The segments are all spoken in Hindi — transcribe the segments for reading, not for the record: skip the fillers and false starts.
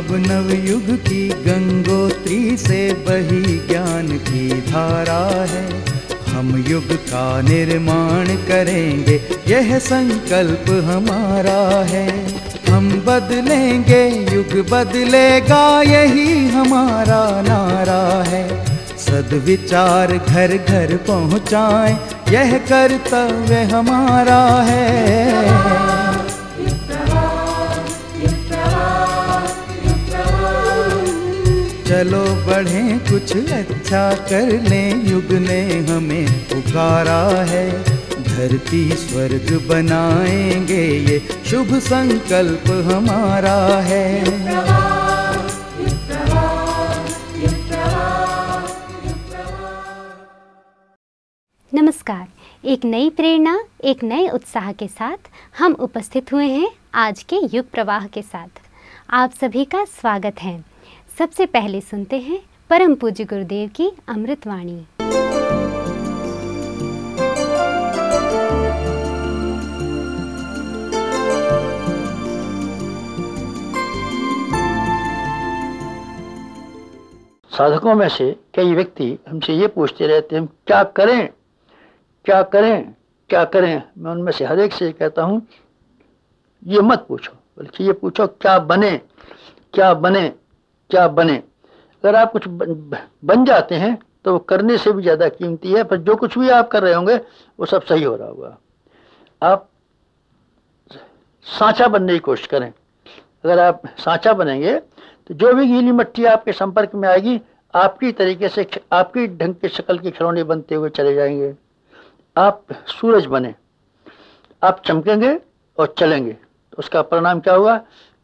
अब नवयुग की गंगोत्री से बही ज्ञान की धारा है। हम युग का निर्माण करेंगे, यह संकल्प हमारा है। हम बदलेंगे, युग बदलेगा, यही हमारा नारा है। सद्विचार घर घर पहुँचाएं, यह कर्तव्य हमारा है। चलो बढ़ें, कुछ अच्छा कर लें, युग ने हमें पुकारा है। धरती स्वर्ग बनाएंगे, ये शुभ संकल्प हमारा है। नमस्कार। एक नई प्रेरणा, एक नए उत्साह के साथ हम उपस्थित हुए हैं आज के युग प्रवाह के साथ। आप सभी का स्वागत है। सबसे पहले सुनते हैं परम पूज्य गुरुदेव की अमृतवाणी। साधकों में से कई व्यक्ति हमसे ये पूछते रहते हैं, हम क्या करें, क्या करें, क्या करें। मैं उनमें से हर एक से कहता हूँ, ये मत पूछो, बल्कि ये पूछो क्या बने, क्या बने, क्या बने। अगर आप कुछ बन जाते हैं तो वो करने से भी ज़्यादा कीमती है। पर जो कुछ भी आप कर रहे होंगे वो सब सही हो रहा होगा। आप सांचा बनने की कोशिश करें। अगर आप सांचा बनेंगे तो जो भी गीली मिट्टी आपके संपर्क में आएगी, आपकी तरीके से, आपकी ढंग के शक्ल के खिलौने बनते हुए चले जाएंगे। आप सूरज बने, आप चमकेंगे और चलेंगे, तो उसका परिणाम क्या होगा?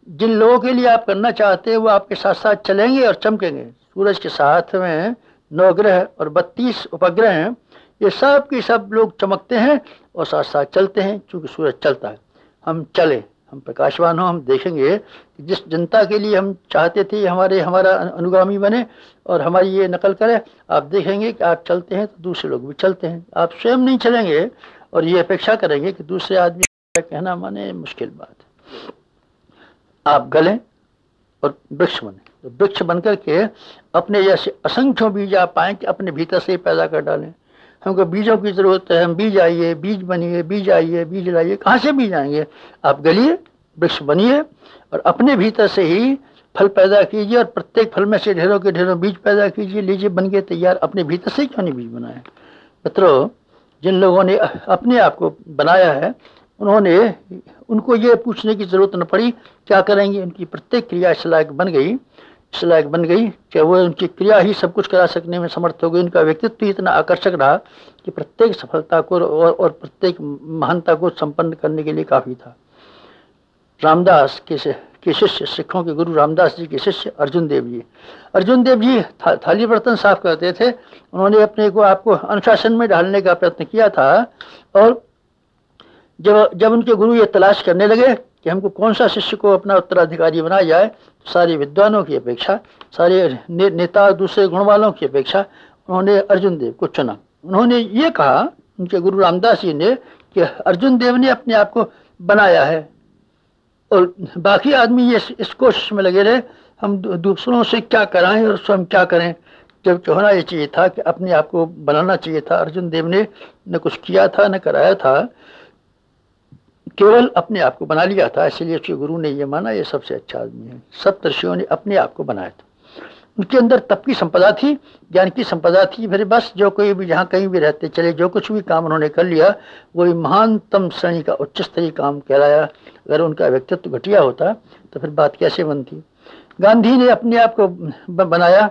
जिन लोगों के लिए आप करना चाहते हैं वो आपके साथ साथ चलेंगे और चमकेंगे। सूरज के साथ में 9 ग्रह और 32 उपग्रह हैं। ये सब के सब लोग चमकते हैं और साथ साथ चलते हैं, क्योंकि सूरज चलता है। हम चले, हम प्रकाशवान हो। हम देखेंगे कि जिस जनता के लिए हम चाहते थे हमारा अनुगामी बने और हमारी ये नकल करे, आप देखेंगे कि आप चलते हैं तो दूसरे लोग भी चलते हैं। आप स्वयं नहीं चलेंगे और ये अपेक्षा करेंगे कि दूसरे आदमी का कहना माने, मुश्किल बात है। आप गलें और वृक्ष बने। तो वृक्ष बनकर के अपने जैसे असंख्यों बीज आप पाएं कि अपने भीतर से ही पैदा कर डालें। हमको बीजों की ज़रूरत है। हम बीज आइए, बीज बनिए, बीज आइए, बीज लाइए। कहाँ से बीज आएंगे? आप गलिए, वृक्ष बनिए और अपने भीतर से ही फल पैदा कीजिए और प्रत्येक फल में से ढेरों के ढेरों बीज पैदा कीजिए। लीजिए, बन गए तैयार। अपने भीतर से क्यों नहीं बीज बनाए? मित्रों, जिन लोगों ने अपने आप को बनाया है उनको ये पूछने की ज़रूरत न पड़ी क्या करेंगे। उनकी प्रत्येक क्रिया इस लायक बन गई कि वो उनकी क्रिया ही सब कुछ करा सकने में समर्थ हो गई। उनका व्यक्तित्व इतना आकर्षक रहा कि प्रत्येक सफलता को और प्रत्येक महानता को संपन्न करने के लिए काफ़ी था। रामदास के शिष्य, सिखों के गुरु रामदास जी के शिष्य अर्जुन देव जी थाली बर्तन साफ करते थे। उन्होंने अपने को आपको अनुशासन में डालने का प्रयत्न किया था और जब उनके गुरु ये तलाश करने लगे कि हमको कौन सा शिष्य को अपना उत्तराधिकारी बनाया जाए, तो सारे विद्वानों की अपेक्षा, सारे नेता, दूसरे गुण वालों की अपेक्षा उन्होंने अर्जुन देव को चुना। उन्होंने ये कहा, उनके गुरु रामदास जी ने, कि अर्जुन देव ने अपने आप को बनाया है और बाकी आदमी ये इस कोशिश में लगे रहे हम दूसरों से क्या कराएं और स्वयं क्या करें। जब होना ये चाहिए था कि अपने आप को बनाना चाहिए था। अर्जुन देव ने न कुछ किया था न कराया था, केवल अपने आप को बना लिया था। इसलिए उसके गुरु ने ये माना ये सबसे अच्छा आदमी है। सब ऋषियों ने अपने आप को बनाया था। उनके अंदर तप की संपदा थी, ज्ञान की संपदा थी। फिर बस जो कोई भी जहाँ कहीं भी रहते चले, जो कुछ भी काम उन्होंने कर लिया वही महानतम श्रेणी का उच्च स्तरीय काम कहलाया। अगर उनका व्यक्तित्व घटिया होता तो फिर बात कैसे बनती। गांधी ने अपने आप को बनाया,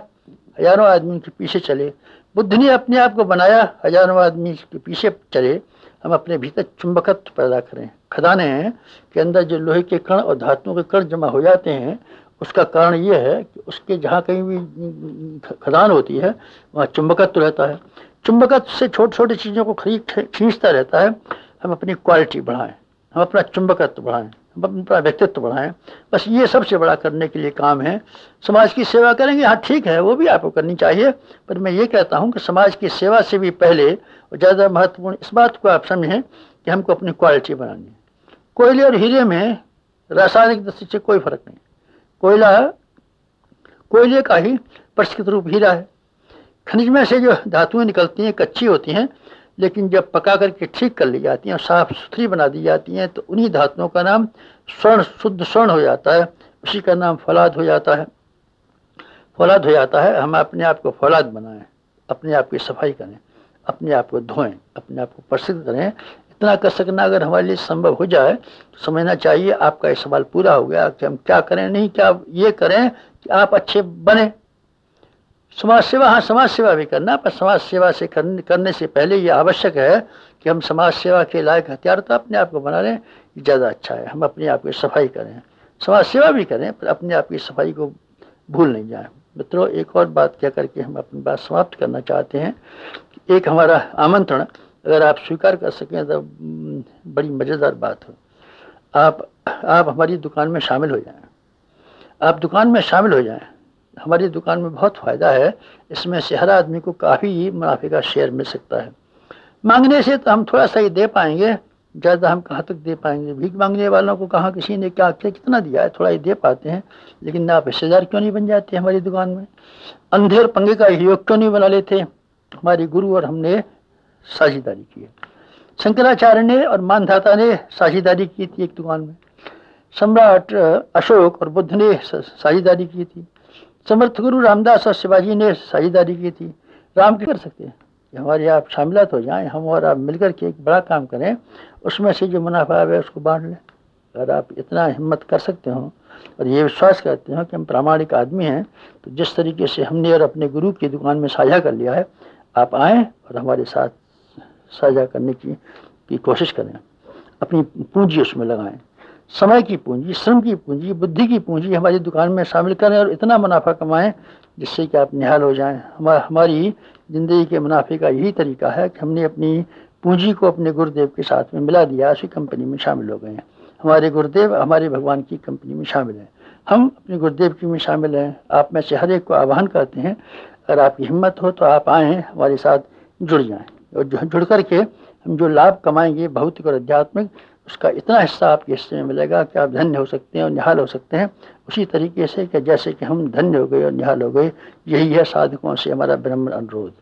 हजारों आदमी के पीछे चले। बुद्ध ने अपने आप को बनाया, हजारों आदमी के पीछे चले। हम अपने भीतर चुंबकत्व पैदा करें। खदाने के अंदर जो लोहे के कण और धातुओं के कण जमा हो जाते हैं, उसका कारण ये है कि उसके जहाँ कहीं भी खदान होती है वहाँ चुंबकत्व रहता है। चुंबकत्व से छोटी छोटी चीज़ों को खींचता रहता है। हम अपनी क्वालिटी बढ़ाएं, हम अपना चुंबकत्व बढ़ाएं, हम अपना व्यक्तित्व बढ़ाएं। बस ये सबसे बड़ा करने के लिए काम है। समाज की सेवा करेंगे, हाँ ठीक है, वो भी आपको करनी चाहिए। पर मैं ये कहता हूँ कि समाज की सेवा से भी पहले और ज़्यादा महत्वपूर्ण इस बात को आप समझें कि हमको अपनी क्वालिटी बनानी है। कोयले और हीरे में रासायनिक दृष्टि से कोई फर्क नहीं। कोयला कोयले का ही प्रकृत रूप हीरा है। खनिज में से जो धातुएं निकलती हैं कच्ची होती हैं, लेकिन जब पका करके ठीक कर ली जाती हैं और साफ सुथरी बना दी जाती हैं तो उन्हीं धातुओं का नाम स्वर्ण, शुद्ध स्वर्ण हो जाता है। उसी का नाम फौलाद हो जाता है। फौलाद हो जाता है। हम अपने आप को फौलाद बनाएं, अपने आप की सफाई करें, अपने आप को धोएं, अपने आप को प्रसिद्ध करें। इतना कर सकना अगर हमारे लिए संभव हो जाए तो समझना चाहिए आपका ये सवाल पूरा हो गया कि हम क्या करें, नहीं क्या ये करें कि आप अच्छे बने। समाज सेवा, हाँ समाज सेवा भी करना, पर समाज सेवा से करने से पहले ये आवश्यक है कि हम समाज सेवा के लायक हथियार तो अपने आप को बना लें, ज़्यादा अच्छा है। हम अपने आप की सफाई करें, समाज सेवा भी करें, पर अपने आप की सफाई को भूल नहीं जाएं। मित्रों, एक और बात कह करके हम अपनी बात समाप्त करना चाहते हैं। एक हमारा आमंत्रण अगर आप स्वीकार कर सकें तो बड़ी मज़ेदार बात हो। आप हमारी दुकान में शामिल हो जाएं। आप दुकान में शामिल हो जाएं। हमारी दुकान में बहुत फ़ायदा है। इसमें से हर आदमी को काफ़ी मुनाफे का शेयर मिल सकता है। मांगने से तो हम थोड़ा सा ही दे पाएंगे, ज़्यादा हम कहाँ तक दे पाएंगे। भीख मांगने वालों को कहाँ किसी ने क्या कितना दिया है, थोड़ा ही दे पाते हैं। लेकिन आप हिस्सेदार क्यों नहीं बन जाते हमारी दुकान में? अंधे और पंगे का योग क्यों नहीं बना लेते? हमारे गुरु और हमने साझेदारी की है। शंकराचार्य ने और मानधाता ने साझेदारी की थी एक दुकान में। सम्राट अशोक और बुद्ध ने साझेदारी की थी। समर्थ गुरु रामदास और शिवाजी ने साझेदारी की थी। राम क्या कर सकते हैं? हमारे आप शामिलात हो जाएं, हम और आप मिलकर के एक बड़ा काम करें, उसमें से जो मुनाफा है उसको बांट लें। अगर आप इतना हिम्मत कर सकते हो और ये विश्वास करते हो कि हम प्रामाणिक आदमी हैं, तो जिस तरीके से हमने और अपने गुरु की दुकान में साझा कर लिया है, आप आएँ और हमारे साथ साझा करने की कोशिश करें। अपनी पूंजी उसमें लगाएं, समय की पूंजी, श्रम की पूंजी, बुद्धि की पूंजी हमारी दुकान में शामिल करें और इतना मुनाफा कमाएं जिससे कि आप निहाल हो जाएं। हमारी ज़िंदगी के मुनाफे का यही तरीका है कि हमने अपनी पूंजी को अपने गुरुदेव के साथ में मिला दिया, उसी कंपनी में शामिल हो गए हैं। हमारे गुरुदेव हमारे भगवान की कंपनी में शामिल हैं, हम अपने गुरुदेव की में शामिल हैं। आप में से हर एक को आह्वान करते हैं, अगर आपकी हिम्मत हो तो आप आएँ, हमारे साथ जुड़ जाएँ और जुड़ करके हम जो लाभ कमाएंगे भौतिक और आध्यात्मिक, उसका इतना हिस्सा आपके हिस्से में मिलेगा कि आप धन्य हो सकते हैं और निहाल हो सकते हैं। उसी तरीके से कि जैसे कि हम धन्य हो गए और निहाल हो गए। यही है साधकों से हमारा विनम्र अनुरोध।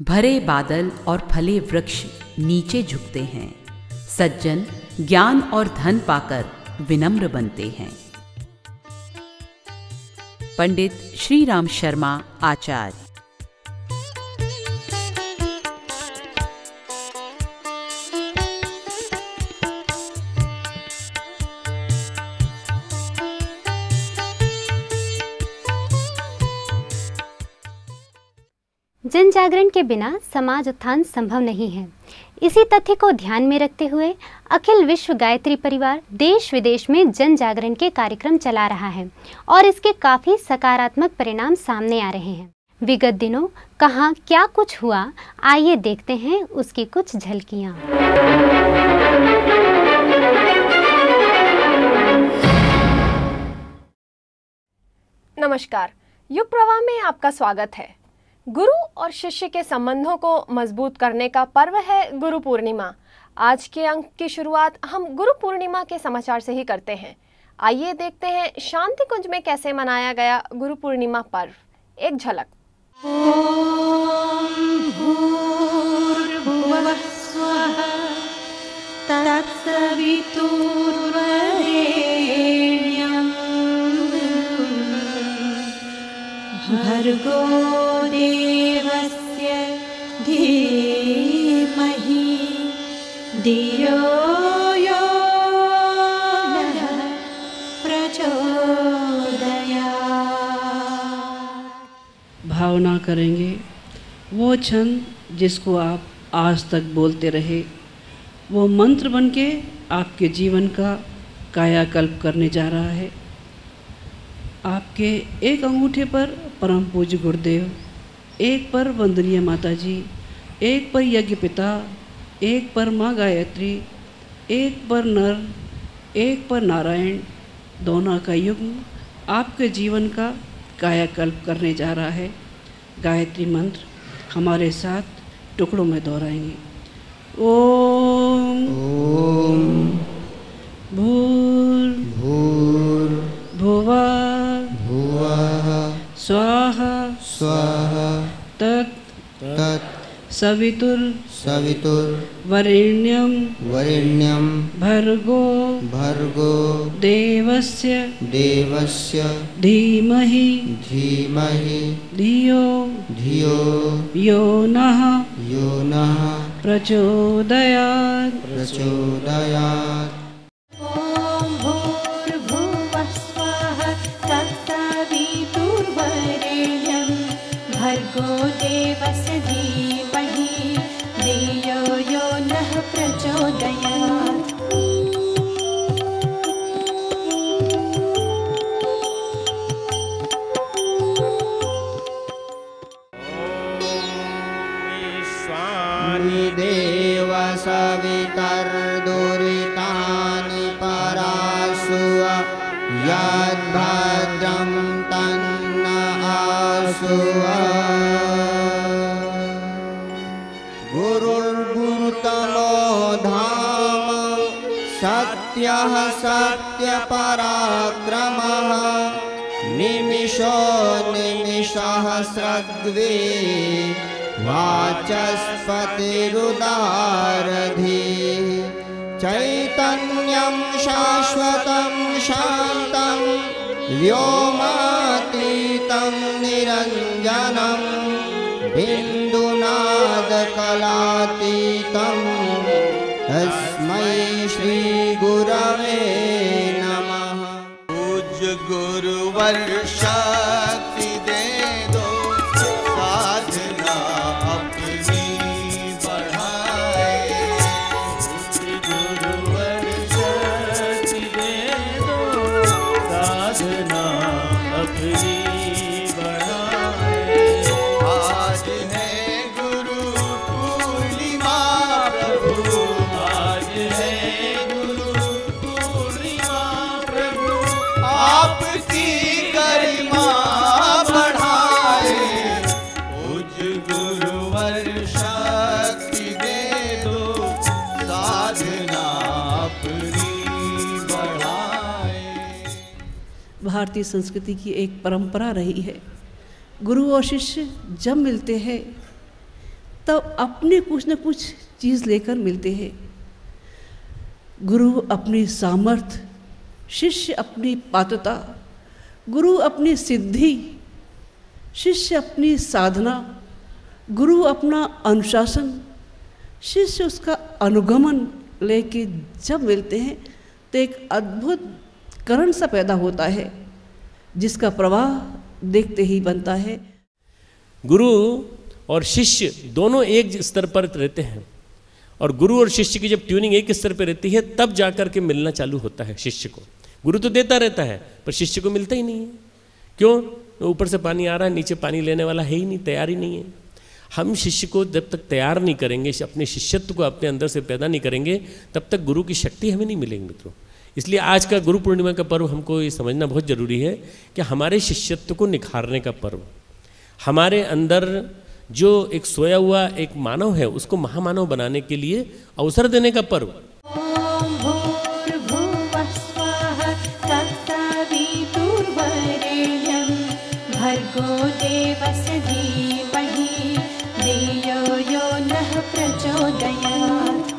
भरे बादल और फले वृक्ष नीचे झुकते हैं, सज्जन ज्ञान और धन पाकर विनम्र बनते हैं। पंडित श्री राम शर्मा आचार्य। जन जागरण के बिना समाज उत्थान संभव नहीं है। इसी तथ्य को ध्यान में रखते हुए अखिल विश्व गायत्री परिवार देश विदेश में जन जागरण के कार्यक्रम चला रहा है और इसके काफ़ी सकारात्मक परिणाम सामने आ रहे हैं। विगत दिनों कहाँ क्या कुछ हुआ, आइए देखते हैं उसकी कुछ झलकियाँ। नमस्कार, युग प्रवाह में आपका स्वागत है। गुरु और शिष्य के संबंधों को मजबूत करने का पर्व है गुरु पूर्णिमा। आज के अंक की शुरुआत हम गुरु पूर्णिमा के समाचार से ही करते हैं। आइए देखते हैं शांति कुंज में कैसे मनाया गया गुरु पूर्णिमा पर्व। एक झलक। ओम भूर्भुवः स्वः तत्सवितुर्वरेण्यं भर्गो देवस्य धीमहि धियो यो नः प्रचोदयात्। भावना करेंगे वो क्षण जिसको आप आज तक बोलते रहे, वो मंत्र बनके आपके जीवन का कायाकल्प करने जा रहा है। आपके एक अंगूठे पर परम पूज्य गुरुदेव, एक पर वंदनीय माता जी, एक पर यज्ञ पिता, एक पर माँ गायत्री, एक पर नर, एक पर नारायण, दोनों का युग्म आपके जीवन का कायाकल्प करने जा रहा है। गायत्री मंत्र हमारे साथ टुकड़ों में दोहराएंगे। ओम सवितुर वरेण्यं भर्गो देवस्य धीमहि धियो यो नः प्रचोदयात्। ॐ भूर्भुवः स्वः तत्सवितुर्वरेण्यं भर्गो देवस्य धीमहि धियो यो नः प्रचोदयात्। देव सवितर्दुरितानि परासुव यद्भद्रं तन्न आसुव। गुरुर्गुरुतमो धाम सत्यः सत्यपराक्रमः निमिषो निमिषः सद्वे वाचस्पतिरुदारधि चैतन्यं शाश्वतं शान्तं व्योमातीतं निरञ्जनं बिन्दुनादकलातीतं तस्मै श्रीगुरवे नमः। पूज्य गुरुवर शक्ति दे दो साधना अपनी बढ़ाए। गुरुवर शक्ति दे दो साधना अपनी बढ़ाए। आज है गुरु पूर्णिमा प्रभु, आज है गुरु पूर्णिमा प्रभु, आपकी गरिमा बढ़ाए। पूज्य गुरुवर शक्ति दे दो साधना अपनी बढ़ाए। भारतीय संस्कृति की एक परंपरा रही है, गुरु और शिष्य जब मिलते हैं तब अपने कुछ न कुछ चीज़ लेकर मिलते हैं। गुरु अपनी सामर्थ्य, शिष्य अपनी पात्रता, गुरु अपनी सिद्धि, शिष्य अपनी साधना, गुरु अपना अनुशासन, शिष्य उसका अनुगमन लेके जब मिलते हैं तो एक अद्भुत करण सा पैदा होता है जिसका प्रवाह देखते ही बनता है। गुरु और शिष्य दोनों एक स्तर पर रहते हैं और गुरु और शिष्य की जब ट्यूनिंग एक स्तर पर रहती है तब जाकर के मिलना चालू होता है शिष्य को। गुरु तो देता रहता है पर शिष्य को मिलता ही नहीं है। क्यों? ऊपर से पानी आ रहा है, नीचे पानी लेने वाला है ही नहीं, तैयार ही नहीं है। हम शिष्य को जब तक तैयार नहीं करेंगे, अपने शिष्यत्व को अपने अंदर से पैदा नहीं करेंगे, तब तक गुरु की शक्ति हमें नहीं मिलेगी मित्रों। इसलिए आज का गुरु पूर्णिमा का पर्व हमको ये समझना बहुत ज़रूरी है कि हमारे शिष्यत्व को निखारने का पर्व, हमारे अंदर जो एक सोया हुआ एक मानव है उसको महामानव बनाने के लिए अवसर देने का पर्व। ॐ भूर्भुवः स्वः तत्सवितुर्वरेण्यं भर्गो देवस्य धीमहि धियो यो नः प्रचोदयात्।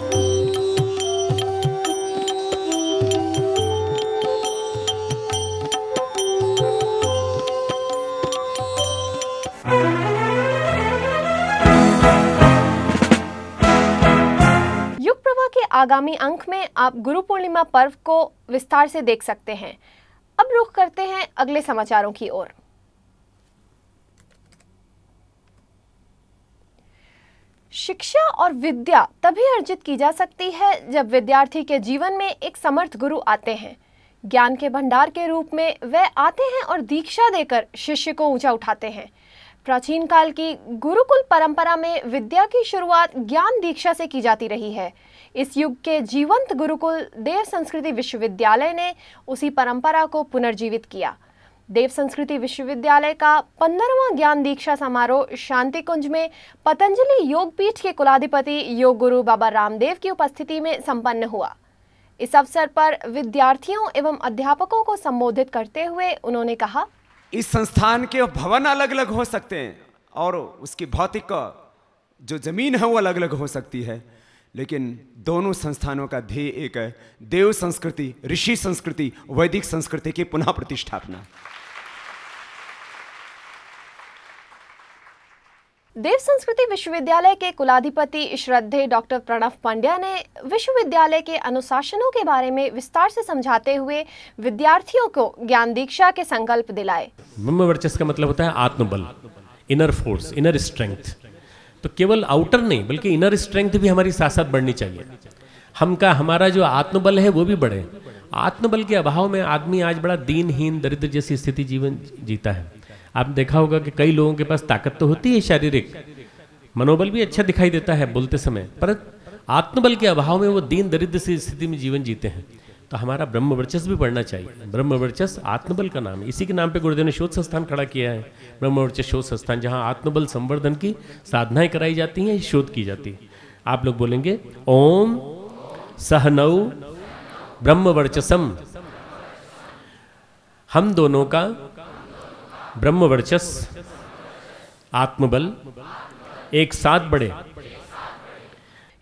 युग प्रवाह के आगामी अंक में आप गुरु पूर्णिमा पर्व को विस्तार से देख सकते हैं। अब रुख करते हैं अगले समाचारों की ओर। शिक्षा और विद्या तभी अर्जित की जा सकती है जब विद्यार्थी के जीवन में एक समर्थ गुरु आते हैं। ज्ञान के भंडार के रूप में वह आते हैं और दीक्षा देकर शिष्य को ऊंचा उठाते हैं। प्राचीन काल की गुरुकुल परंपरा में विद्या की शुरुआत ज्ञान दीक्षा से की जाती रही है। इस युग के जीवंत गुरुकुल देव संस्कृति विश्वविद्यालय ने उसी परंपरा को पुनर्जीवित किया। देव संस्कृति विश्वविद्यालय का 15वां ज्ञान दीक्षा समारोह शांति कुंज में पतंजलि योग पीठ के कुलाधिपति योग गुरु बाबा रामदेव की उपस्थिति में संपन्न हुआ। इस अवसर पर विद्यार्थियों एवं अध्यापकों को संबोधित करते हुए उन्होंने कहा, इस संस्थान के भवन अलग अलग हो सकते हैं और उसकी भौतिक जो ज़मीन है वो अलग अलग हो सकती है, लेकिन दोनों संस्थानों का ध्येय एक है, देव संस्कृति, ऋषि संस्कृति, वैदिक संस्कृति की पुनः प्रतिष्ठापना। देव संस्कृति विश्वविद्यालय के कुलाधिपति श्रद्धेय डॉक्टर प्रणव पंड्या ने विश्वविद्यालय के अनुशासनों के बारे में विस्तार से समझाते हुए विद्यार्थियों को ज्ञान दीक्षा के संकल्प दिलाए। ब्रह्मवर्चस्व का मतलब होता है आत्मबल, इनर फोर्स, इनर स्ट्रेंथ। तो केवल आउटर नहीं बल्कि इनर स्ट्रेंथ भी हमारी साथ साथ बढ़नी चाहिए। हमारा जो आत्मबल है वो भी बढ़े। आत्मबल के अभाव में आदमी आज बड़ा दीनहीन, दरिद्र जैसी स्थिति जीवन जीता है। आपने देखा होगा कि कई लोगों के पास ताकत तो होती है, शारीरिक मनोबल भी अच्छा दिखाई देता है बोलते समय, पर आत्मबल के अभाव में वो दीन दरिद्र सी स्थिति में जीवन जीते हैं। तो हमारा ब्रह्मवर्चस्व भी बढ़ना चाहिए। ब्रह्मवर्चस्व आत्मबल का नाम है। इसी के नाम पे गुरुदेव ने शोध संस्थान खड़ा किया है, ब्रह्मवर्चस्व शोध संस्थान, जहाँ आत्मबल संवर्धन की साधनाएं कराई जाती हैं, शोध की जाती है। आप लोग बोलेंगे ओम सहनौ ब्रह्मवर्चसम। हम दोनों का ब्रह्मवर्चस्व, आत्मबल एक साथ बढ़े।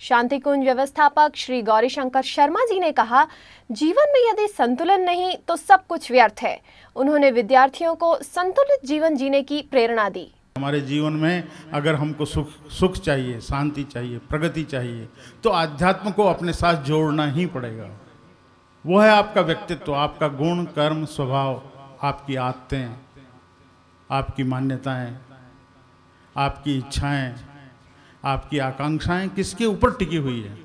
शांति कुंज व्यवस्थापक श्री गौरीशंकर शर्मा जी ने कहा, जीवन में यदि संतुलन नहीं तो सब कुछ व्यर्थ है। उन्होंने विद्यार्थियों को संतुलित जीवन जीने की प्रेरणा दी। हमारे जीवन में अगर हमको सुख चाहिए, शांति चाहिए, प्रगति चाहिए, तो आध्यात्म को अपने साथ जोड़ना ही पड़ेगा। वो है आपका व्यक्तित्व, आपका गुण, कर्म, स्वभाव, आपकी आदतें, आपकी मान्यताएं, आपकी इच्छाएं, आपकी आकांक्षाएं किसके ऊपर टिकी हुई है।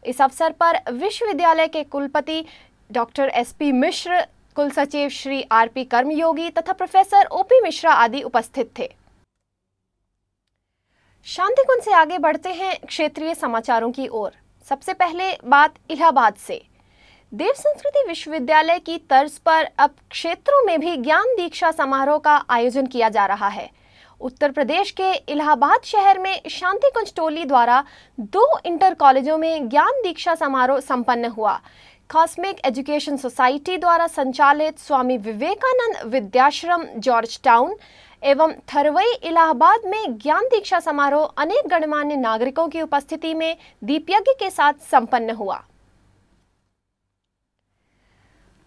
इस अवसर पर विश्वविद्यालय के कुलपति डॉक्टर SP मिश्र, कुल सचिव श्री RP कर्मयोगी तथा प्रोफेसर OP मिश्रा आदि उपस्थित थे। शांतिकुंज से आगे बढ़ते हैं क्षेत्रीय समाचारों की ओर। सबसे पहले बात इलाहाबाद से। देव संस्कृति विश्वविद्यालय की तर्ज पर अब क्षेत्रों में भी ज्ञान दीक्षा समारोह का आयोजन किया जा रहा है। उत्तर प्रदेश के इलाहाबाद शहर में शांतिकुंज टोली द्वारा 2 इंटर कॉलेजों में ज्ञान दीक्षा समारोह संपन्न हुआ। कॉस्मिक एजुकेशन सोसाइटी द्वारा संचालित स्वामी विवेकानंद विद्याश्रम जॉर्ज टाउन एवं थरवई इलाहाबाद में ज्ञान दीक्षा समारोह अनेक गणमान्य नागरिकों की उपस्थिति में दीपयज्ञ के साथ संपन्न हुआ।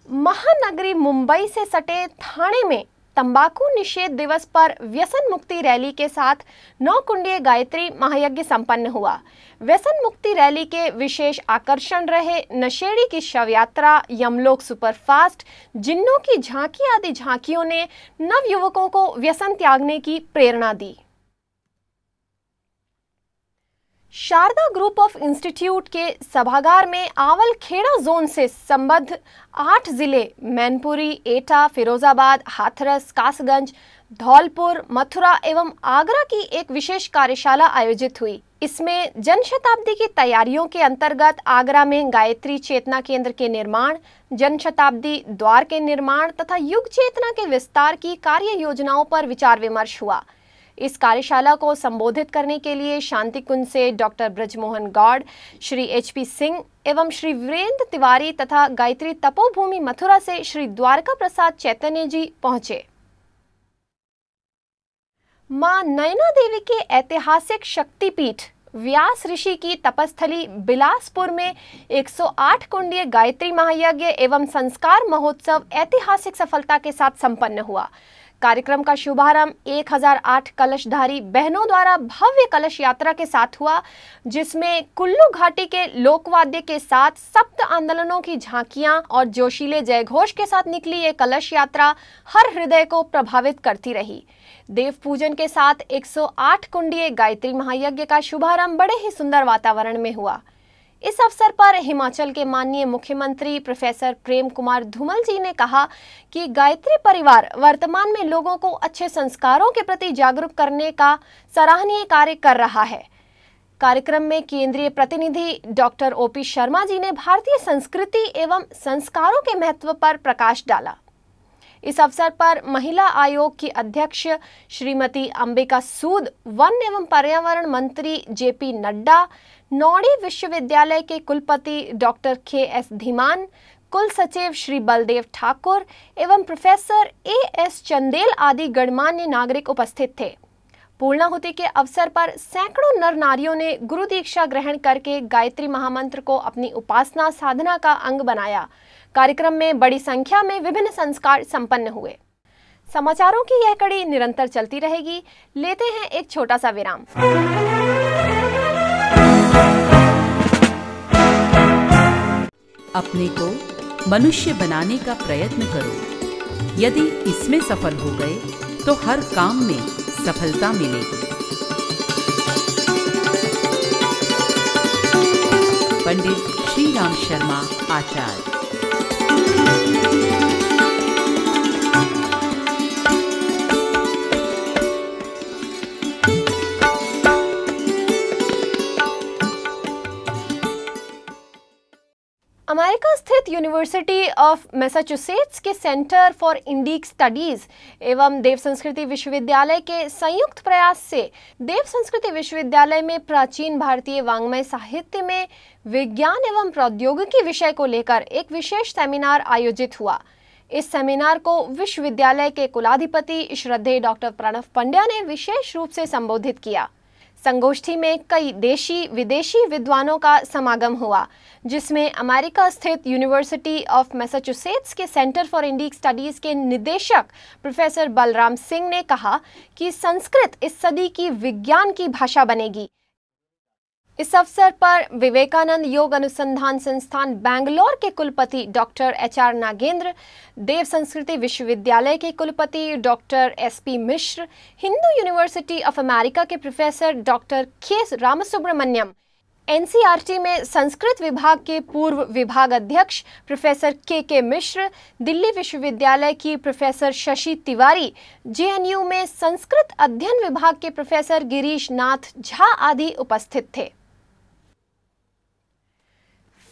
महानगरी मुंबई से सटे ठाणे में तंबाकू निषेध दिवस पर व्यसन मुक्ति रैली के साथ 9 कुंडीय गायत्री महायज्ञ संपन्न हुआ। व्यसन मुक्ति रैली के विशेष आकर्षण रहे नशेड़ी की शव यात्रा, यमलोक सुपरफास्ट, जिन्नों की झांकी आदि झांकियों ने नवयुवकों को व्यसन त्यागने की प्रेरणा दी। शारदा ग्रुप ऑफ इंस्टीट्यूट के सभागार में आवल खेड़ा जोन से संबद्ध 8 जिले मैनपुरी, एटा, फिरोजाबाद, हाथरस, कासगंज, धौलपुर, मथुरा एवं आगरा की एक विशेष कार्यशाला आयोजित हुई। इसमें जन शताब्दी की तैयारियों के अंतर्गत आगरा में गायत्री चेतना केंद्र के निर्माण, जन शताब्दी द्वार के निर्माण तथा युग चेतना के विस्तार की कार्य योजनाओं पर विचार विमर्श हुआ। इस कार्यशाला को संबोधित करने के लिए शांतिकुंज से डॉक्टर ब्रजमोहन गौड़, श्री HP सिंह एवं श्री वीरेंद्र तिवारी तथा गायत्री तपोभूमि मथुरा से श्री द्वारका प्रसाद चैतन्य जी पहुंचे। मां नयना देवी के ऐतिहासिक शक्तिपीठ व्यास ऋषि की तपस्थली बिलासपुर में 108 कुंडीय गायत्री महायज्ञ एवं संस्कार महोत्सव ऐतिहासिक सफलता के साथ संपन्न हुआ। कार्यक्रम का शुभारंभ 1008 कलशधारी बहनों द्वारा भव्य कलश यात्रा के साथ हुआ, जिसमें कुल्लू घाटी के लोकवाद्य के साथ सप्त आंदोलनों की झांकियां और जोशीले जयघोष के साथ निकली ये कलश यात्रा हर हृदय को प्रभावित करती रही। देव पूजन के साथ 108 कुंडीय गायत्री महायज्ञ का शुभारंभ बड़े ही सुंदर वातावरण में हुआ। इस अवसर पर हिमाचल के माननीय मुख्यमंत्री प्रोफेसर प्रेम कुमार धूमल जी ने कहा कि गायत्री परिवार वर्तमान में लोगों को अच्छे संस्कारों के प्रति जागरूक करने का सराहनीय कार्य कर रहा है। कार्यक्रम में केंद्रीय प्रतिनिधि डॉक्टर OP शर्मा जी ने भारतीय संस्कृति एवं संस्कारों के महत्व पर प्रकाश डाला। इस अवसर पर महिला आयोग की अध्यक्ष श्रीमती अंबिका सूद, वन एवं पर्यावरण मंत्री JP नड्डा, नौड़ी विश्वविद्यालय के कुलपति डॉक्टर KS धीमान, कुल सचिव श्री बलदेव ठाकुर एवं प्रोफेसर AS चंदेल आदि गणमान्य नागरिक उपस्थित थे। पूर्णाहुति के अवसर पर सैकड़ों नर नारियों ने गुरु दीक्षा ग्रहण करके गायत्री महामंत्र को अपनी उपासना साधना का अंग बनाया। कार्यक्रम में बड़ी संख्या में विभिन्न संस्कार संपन्न हुए। समाचारों की यह कड़ी निरंतर चलती रहेगी। लेते हैं एक छोटा सा विराम। अपने को मनुष्य बनाने का प्रयत्न करो। यदि इसमें सफल हो गए तो हर काम में सफलता मिलेगी। पंडित श्री राम शर्मा आचार्य। अमेरिका स्थित यूनिवर्सिटी ऑफ मैसाचुसेट्स के सेंटर फॉर इंडिक स्टडीज एवं देव संस्कृति विश्वविद्यालय के संयुक्त प्रयास से देव संस्कृति विश्वविद्यालय में प्राचीन भारतीय वाङ्मय साहित्य में विज्ञान एवं प्रौद्योगिकी विषय को लेकर एक विशेष सेमिनार आयोजित हुआ। इस सेमिनार को विश्वविद्यालय के कुलाधिपति श्रद्धेय डॉक्टर प्रणव पंड्या ने विशेष रूप से संबोधित किया। संगोष्ठी में कई देशी विदेशी विद्वानों का समागम हुआ, जिसमें अमेरिका स्थित यूनिवर्सिटी ऑफ मैसाचुसेट्स के सेंटर फॉर इंडिक स्टडीज के निदेशक प्रोफेसर बलराम सिंह ने कहा कि संस्कृत इस सदी की विज्ञान की भाषा बनेगी। इस अवसर पर विवेकानंद योग अनुसंधान संस्थान बैंगलोर के कुलपति डॉक्टर HR नागेंद्र, देव संस्कृति विश्वविद्यालय के कुलपति doctor SP Mishra, Hindu University of America के professor doctor K Ramasubramanyam, NCERT में संस्कृत विभाग के पूर्व विभाग अध्यक्ष प्रोफेसर KK मिश्र, दिल्ली विश्वविद्यालय की प्रोफेसर शशि तिवारी, JNU में संस्कृत अध्ययन विभाग के प्रोफेसर गिरीश नाथ झा आदि उपस्थित थे।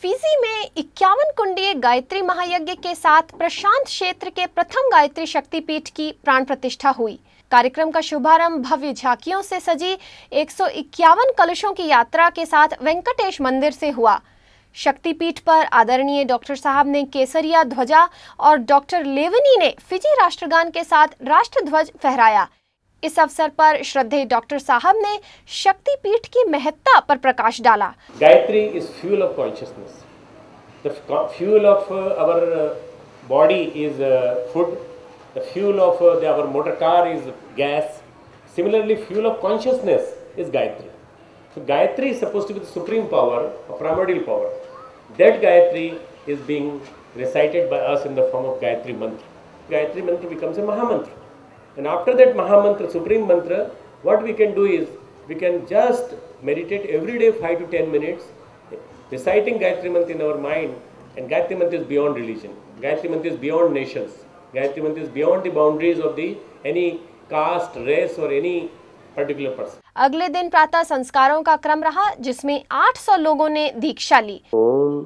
फिजी में 51 कुंडीय गायत्री महायज्ञ के साथ प्रशांत क्षेत्र के प्रथम गायत्री शक्तिपीठ की प्राण प्रतिष्ठा हुई। कार्यक्रम का शुभारंभ भव्य झांकियों से सजी 151 कलशों की यात्रा के साथ वेंकटेश मंदिर से हुआ। शक्तिपीठ पर आदरणीय डॉक्टर साहब ने केसरिया ध्वजा और डॉक्टर लेवनी ने फिजी राष्ट्रगान के साथ राष्ट्रध्वज फहराया। इस अवसर पर श्रद्धेय डॉक्टर साहब ने शक्तिपीठ की महत्ता पर प्रकाश डाला। Gayatri is fuel of consciousness. The fuel of our body is food, the fuel of our motor car is gas. Similarly fuel of consciousness is Gayatri. So Gayatri is supposed to be the supreme power, a primordial power. That Gayatri is being recited by us in the form of Gayatri mantra. Gayatri mantra becomes a Mahamantra. And after that Mahamantra, supreme mantra, what we can do is, we can just meditate every day 5 to 10 minutes, reciting Gayatri mantra in our mind. And Gayatri mantra is beyond religion. Gayatri mantra is beyond nations. Gayatri mantra is beyond the boundaries of any caste, race or any particular person. अगले दिन प्रातः संस्कारों का क्रम रहा, जिसमें 800 लोगों ने दीक्षा ली। ओम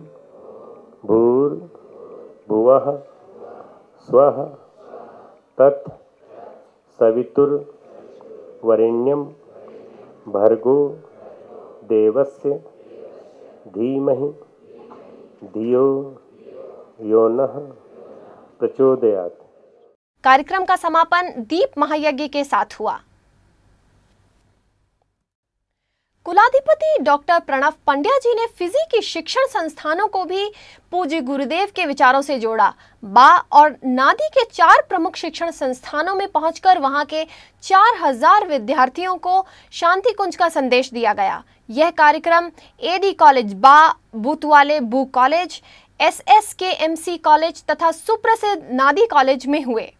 भूर्भुवः स्वः तत् सवितुर्वरेण्यं भर्गो देवस्य धीमहि धियो यो नः प्रचोदयात्। कार्यक्रम का समापन दीप महायज्ञ के साथ हुआ। कुलाधिपति डॉक्टर प्रणव पंड्या जी ने फिजी की शिक्षण संस्थानों को भी पूज्य गुरुदेव के विचारों से जोड़ा। बा और नादी के 4 प्रमुख शिक्षण संस्थानों में पहुंचकर वहां के 4000 विद्यार्थियों को शांति कुंज का संदेश दिया गया। यह कार्यक्रम एडी कॉलेज बा, बूतवाले बू कॉलेज, SSKMC कॉलेज तथा सुप्रसिद्ध नादी कॉलेज में हुए।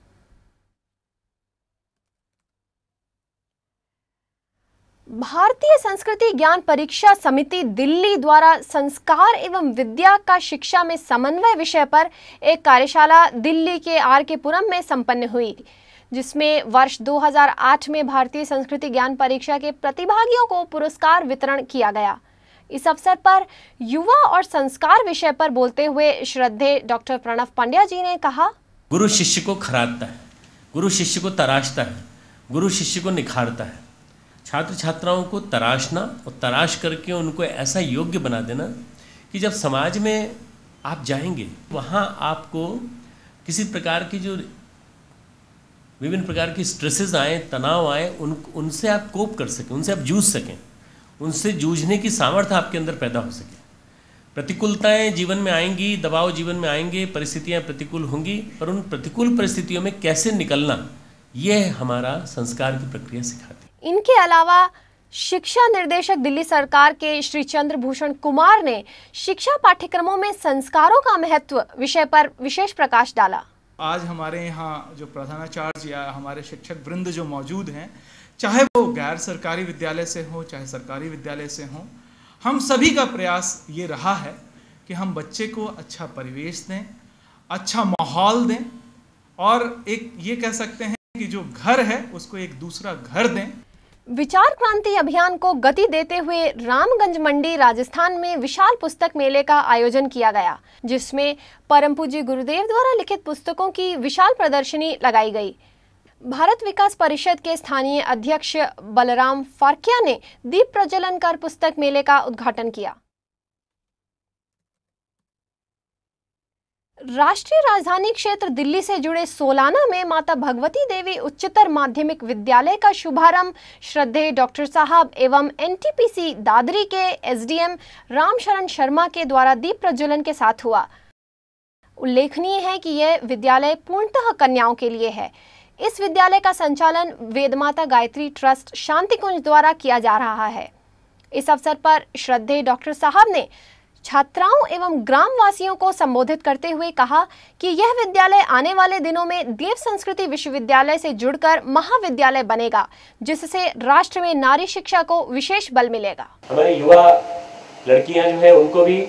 भारतीय संस्कृति ज्ञान परीक्षा समिति दिल्ली द्वारा संस्कार एवं विद्या का शिक्षा में समन्वय विषय पर एक कार्यशाला दिल्ली के RK पुरम में संपन्न हुई, जिसमें वर्ष 2008 में भारतीय संस्कृति ज्ञान परीक्षा के प्रतिभागियों को पुरस्कार वितरण किया गया। इस अवसर पर युवा और संस्कार विषय पर बोलते हुए श्रद्धेय डॉक्टर प्रणव पंड्या जी ने कहा, गुरु शिष्य को खरादता है, गुरु शिष्य को तराशता है, गुरु शिष्य को निखारता है। छात्र छात्राओं को तराशना और तराश करके उनको ऐसा योग्य बना देना कि जब समाज में आप जाएंगे वहाँ आपको किसी प्रकार की जो विभिन्न प्रकार की स्ट्रेसेस आए, तनाव आए, उनसे आप कोप कर सकें, उनसे आप जूझ सकें, उनसे जूझने की सामर्थ्य आपके अंदर पैदा हो सके। प्रतिकूलताएं जीवन में आएंगी, दबाव जीवन में आएंगे, परिस्थितियां प्रतिकूल होंगी, पर उन प्रतिकूल परिस्थितियों में कैसे निकलना, यह हमारा संस्कार की प्रक्रिया सिखाती है। इनके अलावा शिक्षा निर्देशक दिल्ली सरकार के श्री चंद्रभूषण कुमार ने शिक्षा पाठ्यक्रमों में संस्कारों का महत्व विषय पर विशेष प्रकाश डाला। आज हमारे यहाँ जो प्रधानाचार्य या हमारे शिक्षक वृंद जो मौजूद हैं, चाहे वो गैर सरकारी विद्यालय से हो चाहे सरकारी विद्यालय से हो, हम सभी का प्रयास ये रहा है कि हम बच्चे को अच्छा परिवेश दें, अच्छा माहौल दें, और एक ये कह सकते हैं कि जो घर है उसको एक दूसरा घर दें। विचार क्रांति अभियान को गति देते हुए रामगंज मंडी राजस्थान में विशाल पुस्तक मेले का आयोजन किया गया, जिसमें परम पूज्य गुरुदेव द्वारा लिखित पुस्तकों की विशाल प्रदर्शनी लगाई गई। भारत विकास परिषद के स्थानीय अध्यक्ष बलराम फारकिया ने दीप प्रज्वलन कर पुस्तक मेले का उद्घाटन किया। राष्ट्रीय राजधानी क्षेत्र दिल्ली से जुड़े सोलाना में माता भगवती देवी उच्चतर माध्यमिक विद्यालय का शुभारंभ श्रद्धेय डॉक्टर साहब एवं एनटीपीसी दादरी के एसडीएम रामशरण शर्मा के द्वारा दीप प्रज्वलन के साथ हुआ। उल्लेखनीय है कि यह विद्यालय पूर्णतः कन्याओं के लिए है। इस विद्यालय का संचालन वेदमाता गायत्री ट्रस्ट शांतिकुंज द्वारा किया जा रहा है। इस अवसर पर श्रद्धेय डॉक्टर साहब ने छात्राओं एवं ग्रामवासियों को संबोधित करते हुए कहा कि यह विद्यालय आने वाले दिनों में देव संस्कृति विश्वविद्यालय से जुड़कर महाविद्यालय बनेगा, जिससे राष्ट्र में नारी शिक्षा को विशेष बल मिलेगा। हमारे युवा लड़कियां जो है उनको भी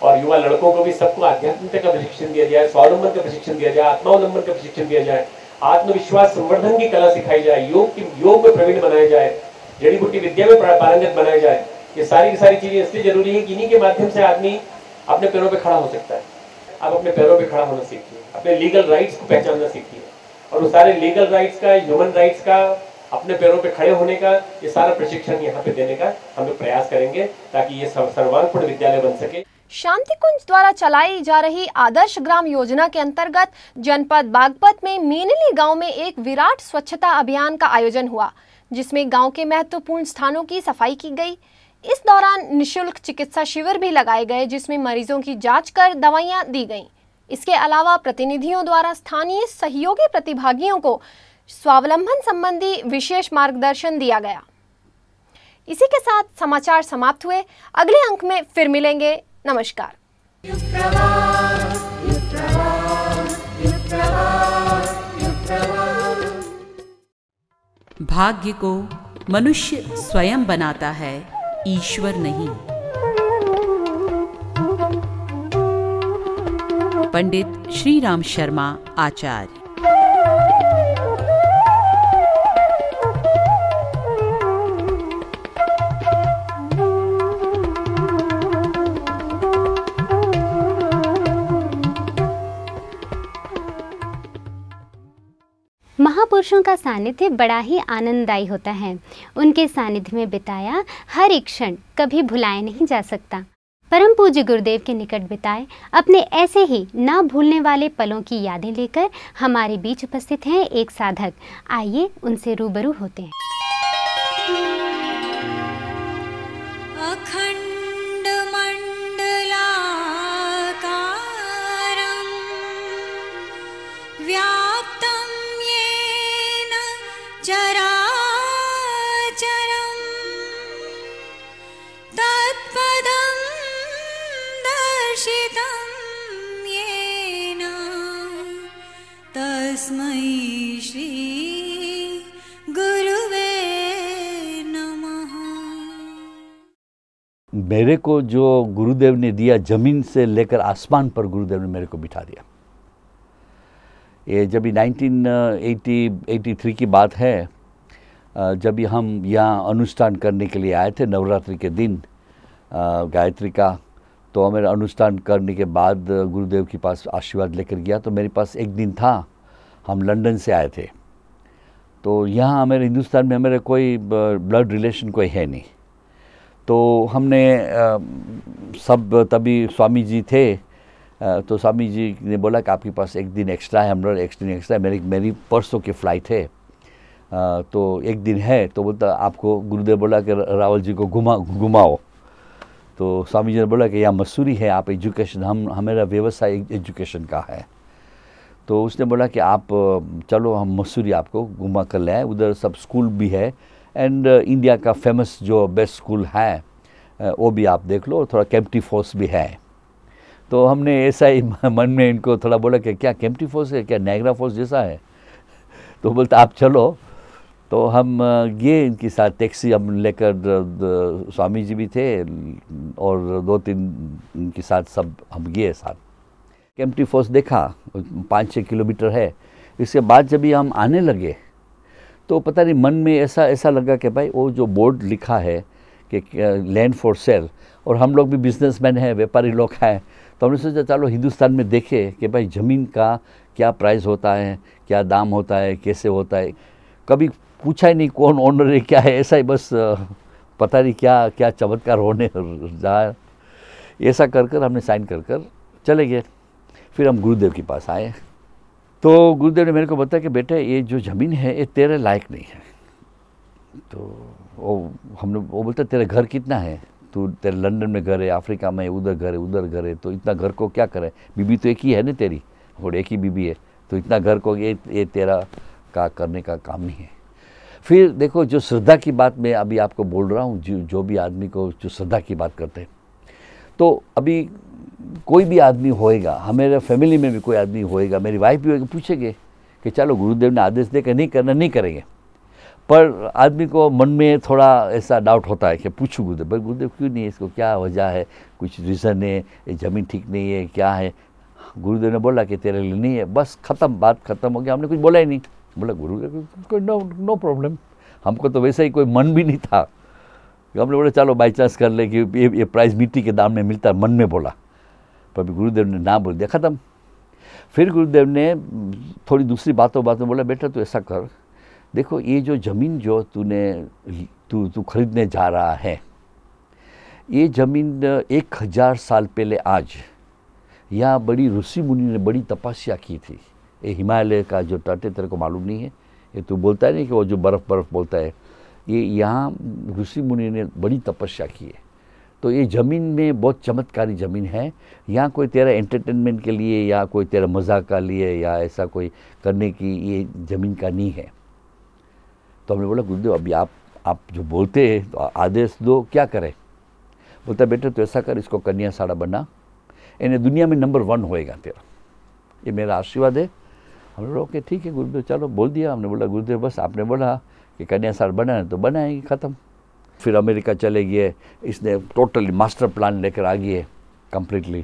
और युवा लड़कों को भी सबको आध्यात्मिकता का प्रशिक्षण दिया जाए, स्वावलंबन का प्रशिक्षण दिया जाए, आत्मावलंबन का प्रशिक्षण दिया जाए, आत्मविश्वास संवर्धन की कला सिखाई जाए, योग में प्रवीण बनाया जाए, जड़ी बूटी विद्या में पारंगत बनाया जाए। ये सारी की सारी चीजें इसलिए जरूरी है कि इन्हीं के माध्यम से आदमी अपने पैरों पे खड़ा हो सकता है। आप अपने पैरों पे खड़ा होना सीखिए, अपने लीगल राइट्स को पहचानना सीखिए, और उस सारे लीगल राइट्स का, ह्यूमन राइट्स का, अपने पैरों पे खड़े होने का ये सारा प्रशिक्षण यहाँ पे देने का हम लोग प्रयास करेंगे, ताकि ये सर्वांगपूर्ण विद्यालय बन सके। शांतिकुंज द्वारा चलाई जा रही आदर्श ग्राम योजना के अंतर्गत जनपद बागपत में मीनली गांव में एक विराट स्वच्छता अभियान का आयोजन हुआ, जिसमें गांव के महत्वपूर्ण स्थानों की सफाई की गई। इस दौरान निशुल्क चिकित्सा शिविर भी लगाए गए, जिसमें मरीजों की जांच कर दवाइयां दी गईं। इसके अलावा प्रतिनिधियों द्वारा स्थानीय सहयोगी प्रतिभागियों को स्वावलंबन संबंधी विशेष मार्गदर्शन दिया गया। इसी के साथ समाचार समाप्त हुए। अगले अंक में फिर मिलेंगे। नमस्कार। भाग्य को मनुष्य स्वयं बनाता है, ईश्वर नहीं। पंडित श्री राम शर्मा आचार्य। महापुरुषों का सानिध्य बड़ा ही आनंददायी होता है। उनके सानिध्य में बिताया हर एक क्षण कभी भुलाया नहीं जा सकता। परम पूज्य गुरुदेव के निकट बिताए अपने ऐसे ही ना भूलने वाले पलों की यादें लेकर हमारे बीच उपस्थित हैं एक साधक। आइए उनसे रूबरू होते हैं। अखंड मंडलाकारं व्याप्तं येन चराचरं तत्पदं दर्शितं येन तस्मै श्री गुरुवे नमः। मेरे को जो गुरुदेव ने दिया, ज़मीन से लेकर आसमान पर गुरुदेव ने मेरे को बिठा दिया। ये जब 1983 की बात है, जब हम यहाँ अनुष्ठान करने के लिए आए थे नवरात्रि के दिन गायत्री का, तो मेरा अनुष्ठान करने के बाद गुरुदेव के पास आशीर्वाद लेकर गया। तो मेरे पास एक दिन था, हम लंदन से आए थे, तो यहाँ मेरे हिंदुस्तान में मेरे कोई ब्लड रिलेशन कोई है नहीं। तो हमने सब, तभी स्वामी जी थे तो स्वामी जी ने बोला कि आपके पास एक दिन एक्स्ट्रा है, हम लोग एक दिन एक्स्ट्रा है, मेरी परसों की फ़्लाइट है, तो एक दिन है। तो बोलता आपको गुरुदेव बोला कि रावल जी को घुमाओ। तो स्वामी जी ने बोला कि यहाँ मसूरी है, आप एजुकेशन, हमारा व्यवसाय एजुकेशन का है। तो उसने बोला कि आप चलो हम मसूरी आपको घुमा कर ले आए, उधर सब स्कूल भी है एंड इंडिया का फेमस जो बेस्ट स्कूल है वो भी आप देख लो, थोड़ा केम्प्टी फॉल्स भी है। तो हमने ऐसा ही मन में इनको थोड़ा बोला कि क्या केम्प्टी फॉल्स है, क्या नायग्रा फॉल्स जैसा है? तो बोलता आप चलो। तो हम गए इनके साथ, टैक्सी हम लेकर, स्वामी जी भी थे और 2-3 इनके साथ सब हम गए साथ। केम्प्टी फॉल्स देखा, 5-6 किलोमीटर है। इसके बाद जब भी हम आने लगे तो पता नहीं मन में ऐसा लगा कि भाई वो जो बोर्ड लिखा है कि लैंड फॉर सेल, और हम लोग भी बिजनेसमैन हैं, व्यापारी लोग हैं, तो हमने सोचा चलो हिंदुस्तान में देखे कि भाई ज़मीन का क्या प्राइस होता है, क्या दाम होता है, कैसे होता है। कभी पूछा ही नहीं कौन ओनर है, क्या है, ऐसा ही बस पता नहीं क्या चमत्कार होने जा, ऐसा कर हमने साइन कर चले गए। फिर हम गुरुदेव के पास आए तो गुरुदेव ने मेरे को बताया कि बेटा ये जो ज़मीन है ये तेरे लायक नहीं है। तो वो बोलता तेरे घर कितना है, तू तेरे लंदन में घर है, अफ्रीका में उधर घर है, तो इतना घर को क्या करे, बीबी तो एक ही है ना तेरी, और एक ही बीबी है, तो इतना घर को ये तेरा का करने का काम नहीं है। फिर देखो जो श्रद्धा की बात मैं अभी आपको बोल रहा हूँ, जो भी आदमी को जो श्रद्धा की बात करते हैं, तो अभी कोई भी आदमी होएगा, हमारे फैमिली में भी कोई आदमी होएगा, मेरी वाइफ भी होएगी, पूछेंगे कि चलो गुरुदेव ने आदेश दे कि नहीं करना, नहीं करेंगे। पर आदमी को मन में थोड़ा ऐसा डाउट होता है कि पूछूं गुरुदेव, भाई गुरुदेव क्यों नहीं है, इसको क्या वजह है, कुछ रीज़न है, ये ज़मीन ठीक नहीं है, क्या है? गुरुदेव ने बोला कि तेरे लिए नहीं है, बस ख़त्म, बात ख़त्म हो गया। हमने कुछ बोला ही नहीं। बोला गुरुदेव कोई नो प्रॉब्लम, हमको तो वैसे ही कोई मन भी नहीं था। हमने बोला चलो बाई चांस कर ले कि ये प्राइस मिट्टी के दाम में मिलता है, मन में बोला, पर गुरुदेव ने ना बोल दिया, ख़त्म। फिर गुरुदेव ने थोड़ी दूसरी बातों बोला बेटा तू ऐसा कर, देखो ये जो ज़मीन जो तू खरीदने जा रहा है, ये ज़मीन 1000 साल पहले आज यहाँ बड़ी ऋषि मुनि ने बड़ी तपस्या की थी। ये हिमालय का जो तट है तेरे को मालूम नहीं है, ये तू बोलता है नहीं कि वो जो बर्फ़ बोलता है, ये यहाँ ऋषि मुनि ने बड़ी तपस्या की है। तो ये ज़मीन में बहुत चमत्कारी ज़मीन है, यहाँ कोई तेरा एंटरटेनमेंट के लिए या कोई तेरा मजाक का लिए या ऐसा कोई करने की ये ज़मीन का नहीं है। तो हमने बोला गुरुदेव अभी आप जो बोलते हैं तो आदेश दो, क्या करें? बोलता बेटा तो ऐसा कर, इसको कन्या साड़ा बना, यानी दुनिया में नंबर 1 होएगा तेरा, ये मेरा आशीर्वाद है। हमने बोला ओके ठीक है गुरुदेव, चलो बोल दिया। हमने बोला गुरुदेव बस आपने बोला कि कन्या साड़ बनाना तो बनाएंगे, ख़त्म। फिर अमेरिका चले गए, इसने टोटली मास्टर प्लान लेकर आ गए कम्प्लीटली,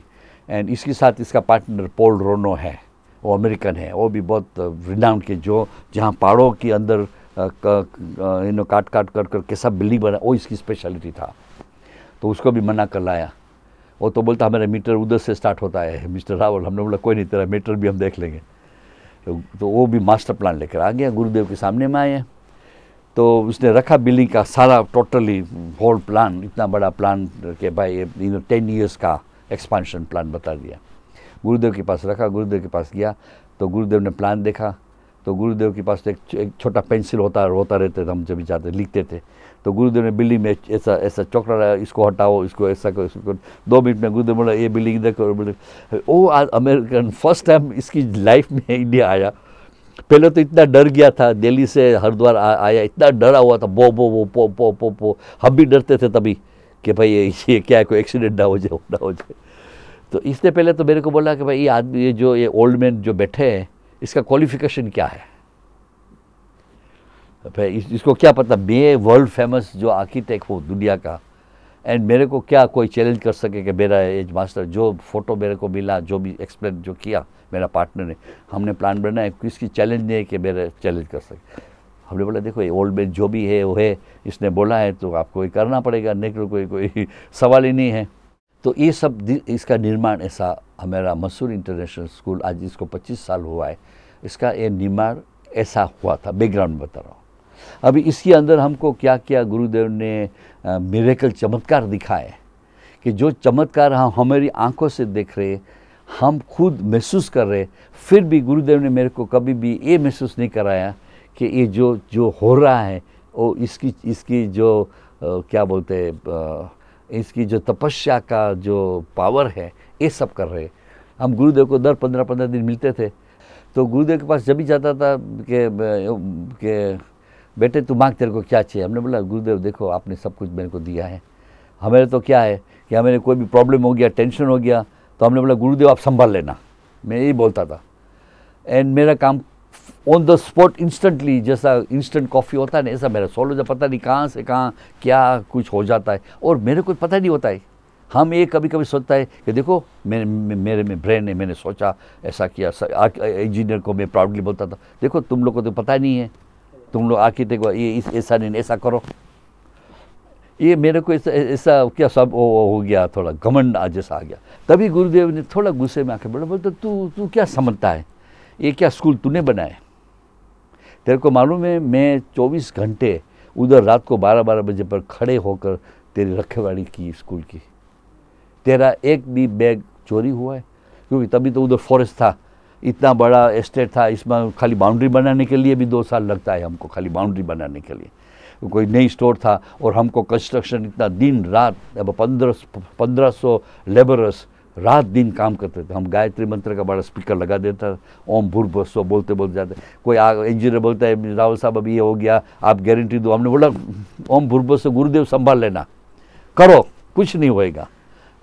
एंड इसके साथ इसका पार्टनर पॉल रोनो है, वो अमेरिकन है, वो भी बहुत रिनाउंड के, जो जहाँ पहाड़ों के अंदर काट कर कैसा बिल्डिंग बना, वो इसकी स्पेशलिटी था। तो उसको भी मना कर लाया। वो तो बोलता हमारा मीटर उधर से स्टार्ट होता है मिस्टर रावल। हमने बोला कोई नहीं, तेरा मीटर भी हम देख लेंगे। तो वो भी मास्टर प्लान लेकर आ गया, गुरुदेव के सामने में आए। तो उसने रखा बिल्डिंग का सारा टोटली होल प्लान, इतना बड़ा प्लान कि भाई 10 ईयर्स का एक्सपांशन प्लान बता दिया। गुरुदेव के पास रखा, गुरुदेव के पास गया तो गुरुदेव ने प्लान देखा। तो गुरुदेव के पास तो एक छोटा पेंसिल होता रहते थे, हम जब भी जाते लिखते थे। तो गुरुदेव ने बिल्डिंग में ऐसा चौकड़ा रहा, इसको हटाओ, इसको ऐसा करो, इसको 2 मिनट में गुरुदेव बोला ये बिल्डिंग देखो। वो अमेरिकन फर्स्ट टाइम इसकी लाइफ में इंडिया आया। पहले तो इतना डर गया था, दिल्ली से हरिद्वार आया, इतना डरा हुआ था, बो। हम भी डरते थे तभी कि भाई ये क्या है, कोई एक्सीडेंट ना हो जाए। तो इससे पहले तो मेरे को बोला कि भाई ये आदमी, ये ओल्ड मैन जो बैठे हैं, इसका क्वालिफिकेशन क्या है, भाई इसको क्या पता, मैं वर्ल्ड फेमस जो आर्किटेक्ट हूँ दुनिया का, एंड मेरे को क्या कोई चैलेंज कर सके कि मेरा एज मास्टर जो फोटो मेरे को मिला, जो भी एक्सप्लेन जो किया मेरा पार्टनर ने, हमने प्लान बनाया, किसकी चैलेंज नहीं है कि मेरे चैलेंज कर सके। हमने बोला देखो ये ओल्ड मैन जो भी है वो है, इसने बोला है तो आपको ये करना पड़ेगा, नहीं तो कोई सवाल ही नहीं है। तो ये सब इसका निर्माण ऐसा हमारा मसूरी इंटरनेशनल स्कूल, आज इसको 25 साल हुआ है, इसका ये निर्माण ऐसा हुआ था। बैकग्राउंड बता रहा हूँ। अभी इसके अंदर हमको क्या क्या गुरुदेव ने मिरेकल चमत्कार दिखाए कि जो चमत्कार हम हमारी आंखों से देख रहे, हम खुद महसूस कर रहे, फिर भी गुरुदेव ने मेरे को कभी भी ये महसूस नहीं कराया कि ये जो हो रहा है वो इसकी जो क्या बोलते हैं, इसकी जो तपस्या का जो पावर है ये सब कर रहे। हम गुरुदेव को दर 15-15 दिन मिलते थे, तो गुरुदेव के पास जब भी जाता था कि बेटे तू मांग, तेरे को क्या चाहिए। हमने बोला गुरुदेव देखो आपने सब कुछ मेरे को दिया है, हमें तो क्या है कि हमें कोई भी प्रॉब्लम हो गया, टेंशन हो गया, तो हमने बोला गुरुदेव आप संभाल लेना, मैं यही बोलता था। एंड मेरा काम ऑन द स्पॉट इंस्टेंटली, जैसा इंस्टेंट कॉफ़ी होता है ना, ऐसा मेरा सोलो जब पता नहीं कहाँ से कहाँ क्या कुछ हो जाता है और मेरे को पता नहीं होता है। हम ये कभी कभी सोचता है कि देखो मेरे में ब्रेन है, मैंने सोचा ऐसा किया। इंजीनियर को मैं प्राउडली बोलता था देखो तुम लोग को तो पता नहीं है, तुम लोग आर्किटेक्ट ये ऐसा नहीं ऐसा करो। ये मेरे को ऐसा क्या सब हो गया, थोड़ा घमंड जैसा आ गया। तभी गुरुदेव ने थोड़ा गुस्से में आके बोलता तू क्या समझता है, ये क्या स्कूल तूने बनाया? तेरे को मालूम है मैं 24 घंटे उधर रात को 12-12 बजे पर खड़े होकर तेरी रखवाली की स्कूल की, तेरा एक भी बैग चोरी हुआ है? क्योंकि तभी तो उधर फॉरेस्ट था, इतना बड़ा एस्टेट था, इसमें खाली बाउंड्री बनाने के लिए भी 2 साल लगता है हमको, खाली बाउंड्री बनाने के लिए। कोई नई स्टोर था और हमको कंस्ट्रक्शन इतना दिन रात, अब 1500 लेबरर्स रात दिन काम करते थे। हम गायत्री मंत्र का बड़ा स्पीकर लगा देता, ओम भूर्भुवस्सुवः बोलते बोलते जाते। कोई इंजीनियर बोलता है राहुल साहब अभी ये हो गया, आप गारंटी दो। हमने बोला ओम भूर्भुवस्सुवः गुरुदेव संभाल लेना, करो कुछ नहीं होएगा।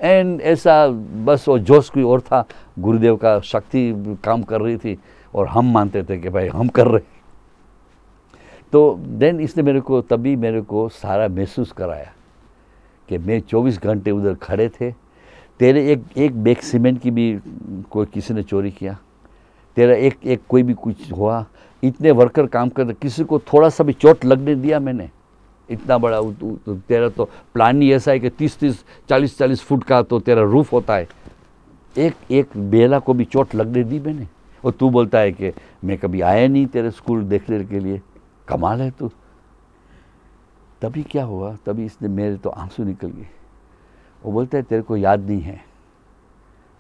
एंड ऐसा बस वो जोश कोई और था, गुरुदेव का शक्ति काम कर रही थी और हम मानते थे कि भाई हम कर रहे। तो देन इसने मेरे को सारा महसूस कराया कि मैं 24 घंटे उधर खड़े थे, तेरे एक बैग सीमेंट की भी कोई किसी ने चोरी किया, तेरा एक कोई भी कुछ हुआ, इतने वर्कर काम करते, किसी को थोड़ा सा भी चोट लगने दिया मैंने? इतना बड़ा तेरा तो प्लान ही ऐसा है कि 30-30, 40-40 फुट का तो तेरा रूफ होता है, एक बेला को भी चोट लगने दी मैंने? और तू बोलता है कि मैं कभी आया नहीं तेरे स्कूल देखने के लिए, कमाल है तू। तभी क्या हुआ, तभी इसने मेरे तो आंसू निकल गए। वो बोलता है तेरे को याद नहीं है,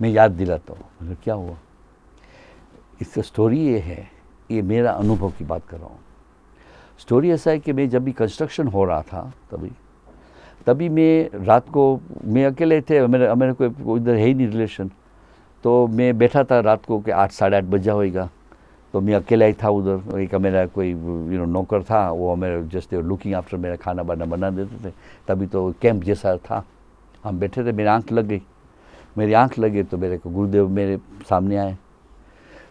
मैं याद दिलाता हूँ। मतलब क्या हुआ? इसका स्टोरी ये है, ये मेरा अनुभव की बात कर रहा हूँ। स्टोरी ऐसा है कि मैं जब भी कंस्ट्रक्शन हो रहा था तभी मैं रात को, मैं अकेले थे, मेरे को इधर है ही नहीं रिलेशन, तो मैं बैठा था रात को कि 8-8:30 बजा होएगा, तो मैं अकेला ही था उधर। एक मेरा कोई नौकर था, वो मेरे जस्ट लुकिंग आफ्टर मेरा खाना बना देते थे। तभी तो कैंप जैसा था, हम बैठे थे, मेरी आंख लग गई तो मेरे को गुरुदेव मेरे सामने आए।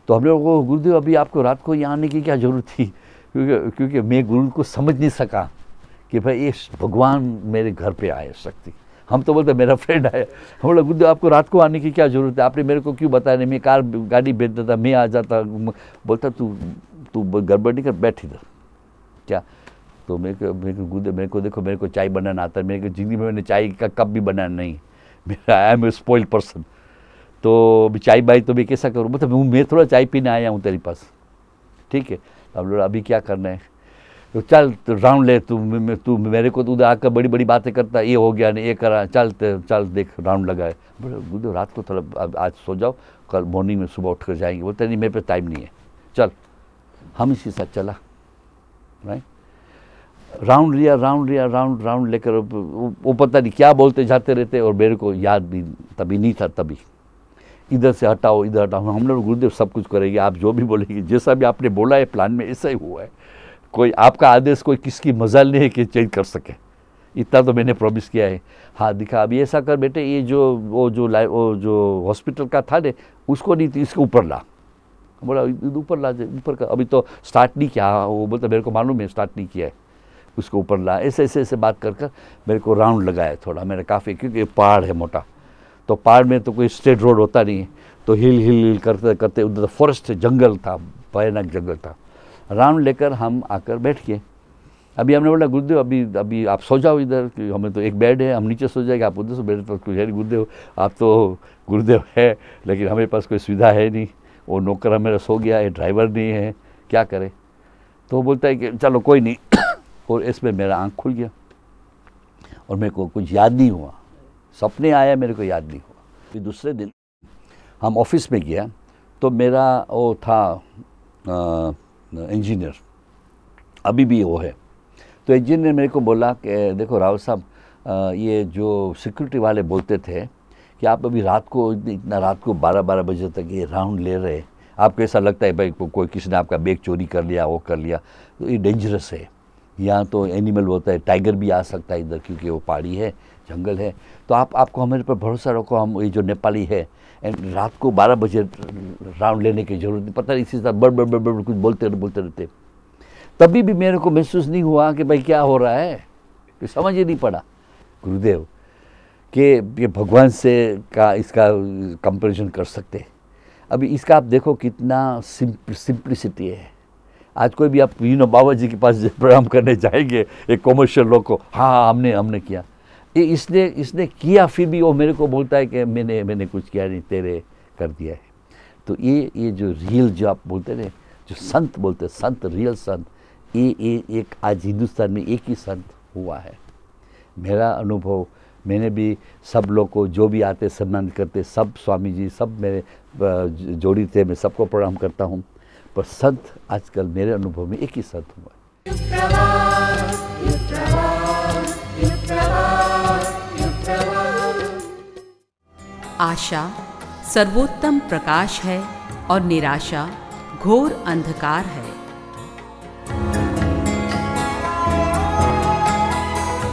तो हम लोगों को गुरुदेव अभी आपको रात को यहाँ आने की क्या ज़रूरत थी? क्योंकि मैं गुरु को समझ नहीं सका कि भाई ये भगवान मेरे घर पे आए शक्ति। हम तो बोलते मेरा फ्रेंड आया। हम बोला गुरुदेव आपको रात को आने की क्या ज़रूरत है, आपने मेरे को क्यों बताया नहीं? मैं गाड़ी भेज देता, मैं आ जाता। बोलता तू गड़बड़ नहीं कर, बैठ इधर। क्या? तो गुरुदेव मेरे को देखो, मेरे को चाय बनाना आता है, मेरे को जिंदगी में मैंने चाय का कप भी बनाना नहीं, मेरा I am a spoiled person. तो चाय बाई तो मैं कैसा करूँ? मतलब मैं थोड़ा चाय पीने आया हूँ तेरे पास, ठीक है? अब लोग अभी क्या करना है? तो चल तो राउंड ले, तू मेरे को तो उधर आकर बड़ी बड़ी बातें करता, ये हो गया नहीं, ये करा, चल देख राउंड लगाए। बोले गुरुदेव रात को थोड़ा आज सो जाओ, कल मॉर्निंग में सुबह उठ कर जाएंगे। बोलते नहीं मेरे पे टाइम नहीं है, चल। हम इसी साथ चला, राइट? राउंड राउंड लेकर वो पता नहीं क्या बोलते जाते रहते, और मेरे को याद भी तभी नहीं था। तभी इधर से हटाओ, इधर हटाओ, हम लोग गुरुदेव सब कुछ करेंगे, आप जो भी बोलेंगे, जैसा भी आपने बोला है प्लान में ऐसा ही हुआ है। कोई आपका आदेश कोई किसकी मजाल नहीं है कि चेंज कर सके, इतना तो मैंने प्रॉमिस किया है। हाँ दिखा, अभी ऐसा कर बेटे, ये वो जो हॉस्पिटल का था ने, उसको नहीं, इसके ऊपर ला। बोला ऊपर ला, ऊपर का अभी तो स्टार्ट नहीं किया। वो बोलता मेरे को मालूम है स्टार्ट नहीं किया है, उसको ऊपर ला। ऐसे बात कर मेरे को राउंड लगाया थोड़ा, मेरा काफ़ी, क्योंकि पहाड़ है मोटा, तो पहाड़ में तो कोई स्ट्रेट रोड होता नहीं है, तो हिल करते करते उधर फॉरेस्ट जंगल था, भयानक जंगल था। राउंड लेकर हम आकर बैठ गए। अभी हमने बोला गुरुदेव अभी आप सो जाओ इधर, कि हमें तो एक बेड है, हम नीचे सो जाएंगे, आप उधर सो। मेरे पास कुछ है नहीं गुरुदेव, आप तो गुरुदेव है, लेकिन हमारे पास कोई सुविधा है नहीं। वो नौकर मेरा सो गया है, ड्राइवर नहीं है, क्या करे? तो वो बोलता है कि चलो कोई नहीं। और इसमें मेरा आँख खुल गया और मेरे को कुछ याद नहीं हुआ, सपने आया, मेरे को याद नहीं हुआ। फिर दूसरे दिन हम ऑफिस में गया तो मेरा वो था इंजीनियर, अभी भी वो है। तो इंजीनियर ने मेरे को बोला कि देखो राव साहब, ये जो सिक्योरिटी वाले बोलते थे कि आप अभी रात को इतना रात को 12-12 बजे तक ये राउंड ले रहे, आपको ऐसा लगता है भाई कोई किसी ने आपका बैग चोरी कर लिया, वो कर लिया, तो ये डेंजरस है। यहाँ तो एनिमल होता है, टाइगर भी आ सकता है इधर, क्योंकि वो पहाड़ी है, जंगल है। तो आपको हमारे पर भरोसा रखो, हम ये जो नेपाली है रात को 12 बजे राउंड लेने की जरूरत नहीं। पता नहीं इसी तरह बड़ कुछ बोलते रहते। तभी भी मेरे को महसूस नहीं हुआ कि भाई क्या हो रहा है, कि समझ ही नहीं पड़ा गुरुदेव कि ये भगवान से का इसका कंपैरिजन कर सकते। अभी इसका आप देखो कितना सिंप्लिसिटी है। आज कोई भी आप बाबा जी के पास प्रोग्राम करने जाएंगे, एक कॉमर्शियल लोग को, हाँ हमने किया, ये इसने किया, फिर भी वो मेरे को बोलता है कि मैंने कुछ किया नहीं, तेरे कर दिया है। तो ये जो रियल जो आप बोलते हैं, जो संत बोलते हैं, संत रियल संत, ये एक आज हिंदुस्तान में एक ही संत हुआ है। मेरा अनुभव, मैंने भी सब लोग को जो भी आते सम्मान करते, सब स्वामी जी सब मेरे जोड़ी थे, मैं सबको प्रणाम करता हूँ, पर संत आजकल मेरे अनुभव में एक ही संत हुआ है। आशा सर्वोत्तम प्रकाश है और निराशा घोर अंधकार है।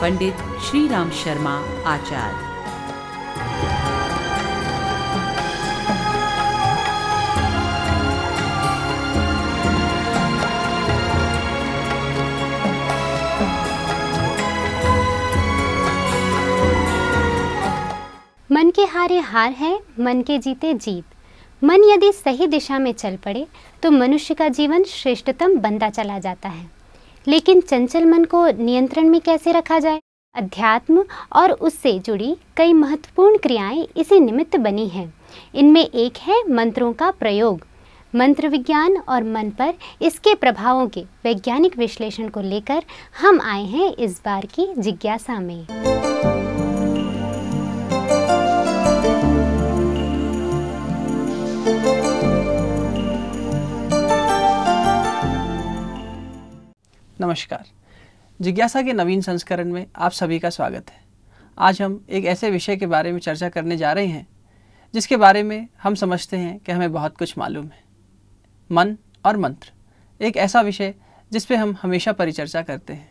पंडित श्री राम शर्मा आचार्य। मन के हारे हार है, मन के जीते जीत। मन यदि सही दिशा में चल पड़े तो मनुष्य का जीवन श्रेष्ठतम बनता चला जाता है। लेकिन चंचल मन को नियंत्रण में कैसे रखा जाए? अध्यात्म और उससे जुड़ी कई महत्वपूर्ण क्रियाएं इसी निमित्त बनी हैं। इनमें एक है मंत्रों का प्रयोग। मंत्र विज्ञान और मन पर इसके प्रभावों के वैज्ञानिक विश्लेषण को लेकर हम आए हैं इस बार की जिज्ञासा में। नमस्कार। जिज्ञासा के नवीन संस्करण में आप सभी का स्वागत है। आज हम एक ऐसे विषय के बारे में चर्चा करने जा रहे हैं जिसके बारे में हम समझते हैं कि हमें बहुत कुछ मालूम है। मन और मंत्र, एक ऐसा विषय जिस पे हम हमेशा परिचर्चा करते हैं,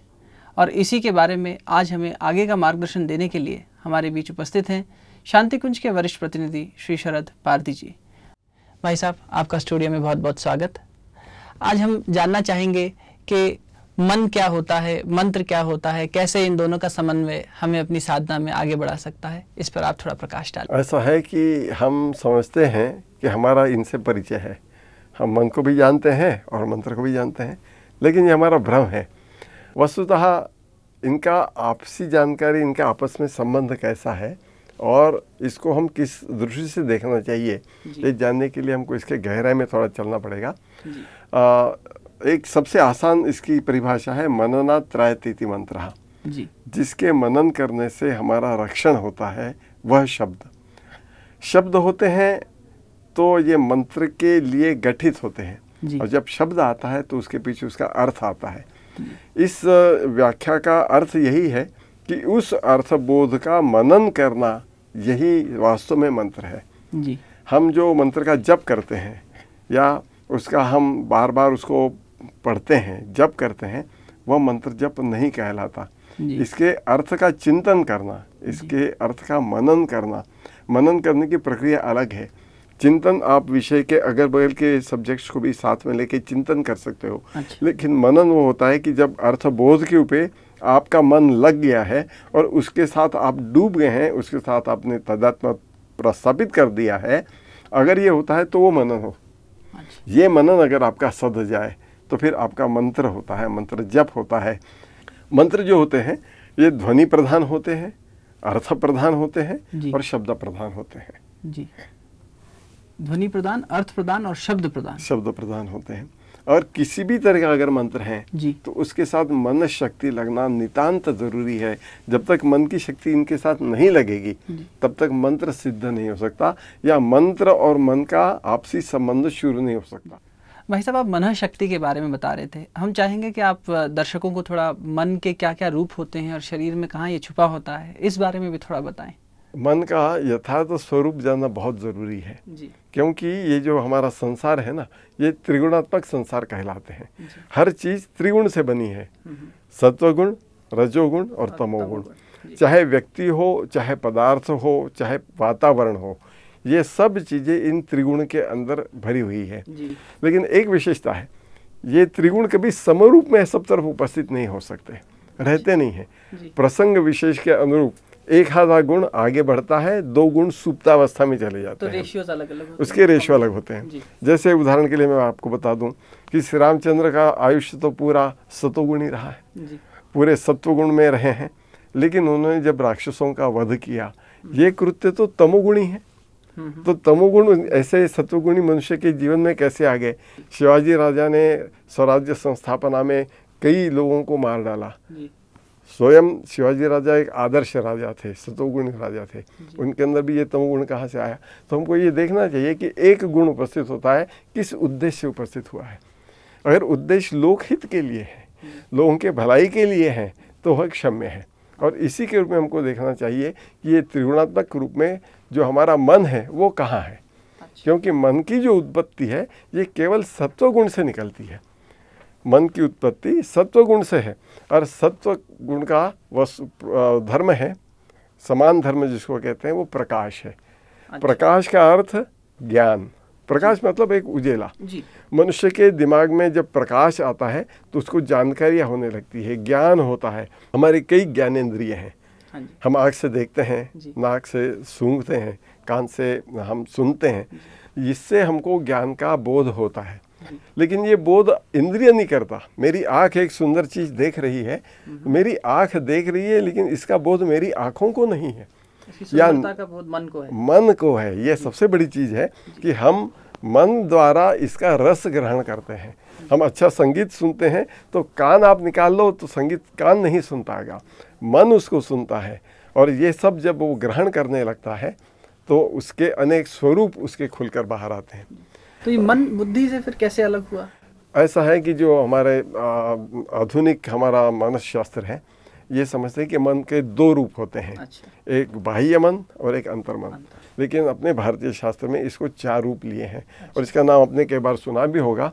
और इसी के बारे में आज हमें आगे का मार्गदर्शन देने के लिए हमारे बीच उपस्थित हैं शांति कुंज के वरिष्ठ प्रतिनिधि श्री शरद पारधी जी। भाई साहब, आपका स्टूडियो में बहुत बहुत स्वागत। आज हम जानना चाहेंगे कि मन क्या होता है, मंत्र क्या होता है, कैसे इन दोनों का समन्वय हमें अपनी साधना में आगे बढ़ा सकता है, इस पर आप थोड़ा प्रकाश डालें। ऐसा है कि हम समझते हैं कि हमारा इनसे परिचय है, हम मन को भी जानते हैं और मंत्र को भी जानते हैं, लेकिन ये हमारा भ्रम है। वस्तुतः इनका आपसी जानकारी, इनका आपस में संबंध कैसा है और इसको हम किस दृष्टि से देखना चाहिए, ये जानने के लिए हमको इसके गहराई में थोड़ा चलना पड़ेगा। एक सबसे आसान इसकी परिभाषा है मननात् त्रायते मंत्रः। जिसके मनन करने से हमारा रक्षण होता है वह शब्द होते हैं, तो ये मंत्र के लिए गठित होते हैं, और जब शब्द आता है तो उसके पीछे उसका अर्थ आता है। इस व्याख्या का अर्थ यही है कि उस अर्थबोध का मनन करना यही वास्तव में मंत्र है। हम जो मंत्र का जप करते हैं या उसका हम बार बार उसको पढ़ते हैं, जप करते हैं, वह मंत्र जप नहीं कहलाता। इसके अर्थ का चिंतन करना, इसके अर्थ का मनन करना, मनन करने की प्रक्रिया अलग है। चिंतन आप विषय के अगल बगल के सब्जेक्ट्स को भी साथ में लेके चिंतन कर सकते हो, लेकिन मनन वो होता है कि जब अर्थबोध के ऊपर आपका मन लग गया है और उसके साथ आप डूब गए हैं, उसके साथ आपने तादात्म्य प्रस्थापित कर दिया है, अगर ये होता है तो वो मनन हो। ये मनन अगर आपका सध जाए तो फिर आपका मंत्र होता है, मंत्र जप होता है। मंत्र जो होते हैं ये ध्वनि प्रधान होते हैं, अर्थ प्रधान होते हैं और शब्द प्रधान होते हैं। जी, ध्वनि प्रधान, अर्थ प्रधान और शब्द प्रधान होते हैं। और किसी भी तरह का अगर मंत्र है जी, तो उसके साथ मन शक्ति लगना नितांत जरूरी है। जब तक मन की शक्ति इनके साथ नहीं लगेगी तब तक मंत्र सिद्ध नहीं हो सकता, या मंत्र और मन का आपसी संबंध शुरू नहीं हो सकता। भाई साहब, आप मन शक्ति के बारे में बता रहे थे, हम चाहेंगे कि आप दर्शकों को थोड़ा मन के क्या क्या रूप होते हैं और शरीर में कहाँ ये छुपा होता है, इस बारे में भी थोड़ा बताएं। मन का यथार्थ स्वरूप जानना बहुत ज़रूरी है जी। क्योंकि ये जो हमारा संसार है ना, ये त्रिगुणात्मक संसार कहलाते हैं। हर चीज़ त्रिगुण से बनी है, सत्वगुण, रजोगुण और तमोगुण। चाहे व्यक्ति हो, चाहे पदार्थ हो, चाहे वातावरण हो, ये सब चीज़ें इन त्रिगुण के अंदर भरी हुई है। लेकिन एक विशेषता है, ये त्रिगुण कभी समरूप में सब तरफ उपस्थित नहीं हो सकते, रहते नहीं हैं। प्रसंग विशेष के अनुरूप एक आधा गुण आगे बढ़ता है, 2 गुण सुप्तावस्था में चले जाते हैं। तो रेशियोज अलग अलग, उसके रेशियो अलग होते हैं। जैसे उदाहरण के लिए मैं आपको बता दूं कि श्री रामचंद्र का आयुष्य तो पूरा सतोगुण ही रहा है, पूरे सत्वगुण में रहे हैं। लेकिन उन्होंने जब राक्षसों का वध किया, ये कृत्य तो तमोगुणी है। तो तमोगुण ऐसे सत्वगुणी मनुष्य के जीवन में कैसे आ गए? शिवाजी राजा ने स्वराज्य संस्थापना में कई लोगों को मार डाला। स्वयं शिवाजी राजा एक आदर्श राजा थे, सतोगुणी राजा थे, उनके अंदर भी ये तमोगुण कहाँ से आया? तो हमको ये देखना चाहिए कि एक गुण उपस्थित होता है, किस उद्देश्य से उपस्थित हुआ है। अगर उद्देश्य लोकहित के लिए है, लोगों के भलाई के लिए है, तो वह क्षम्य है। और इसी के रूप में हमको देखना चाहिए कि ये त्रिगुणात्मक रूप में जो हमारा मन है वो कहाँ है। क्योंकि मन की जो उत्पत्ति है ये केवल सत्वगुण से निकलती है। मन की उत्पत्ति सत्वगुण से है, और सत्वगुण का धर्म है, समान धर्म जिसको कहते हैं, वो प्रकाश है। प्रकाश का अर्थ ज्ञान। प्रकाश मतलब एक उजेला। मनुष्य के दिमाग में जब प्रकाश आता है तो उसको जानकारियाँ होने लगती है, ज्ञान होता है। हमारे कई ज्ञानेंद्रिय हैं। हम आँख से देखते हैं, नाक से सूंघते हैं, कान से हम सुनते हैं, इससे हमको ज्ञान का बोध होता है। लेकिन ये बोध इंद्रिय नहीं करता। मेरी आँख एक सुंदर चीज़ देख रही है, मेरी आँख देख रही है, लेकिन इसका बोध मेरी आँखों को नहीं है, या का बोध मन को है। मन को है। ये सबसे बड़ी चीज़ है कि हम मन द्वारा इसका रस ग्रहण करते हैं। हम अच्छा संगीत सुनते हैं तो कान आप निकाल लो तो संगीत कान नहीं सुन पाएगा, मन उसको सुनता है। और ये सब जब वो ग्रहण करने लगता है तो उसके अनेक स्वरूप उसके खुलकर बाहर आते हैं। तो ये मन बुद्धि से फिर कैसे अलग हुआ? ऐसा है कि जो हमारे आधुनिक हमारा मानसशास्त्र है, ये समझते हैं कि मन के 2 रूप होते हैं। एक बाह्य मन और एक अंतर्मन। लेकिन अपने भारतीय शास्त्र में इसको 4 रूप लिए हैं। और इसका नाम आपने कई बार सुना भी होगा।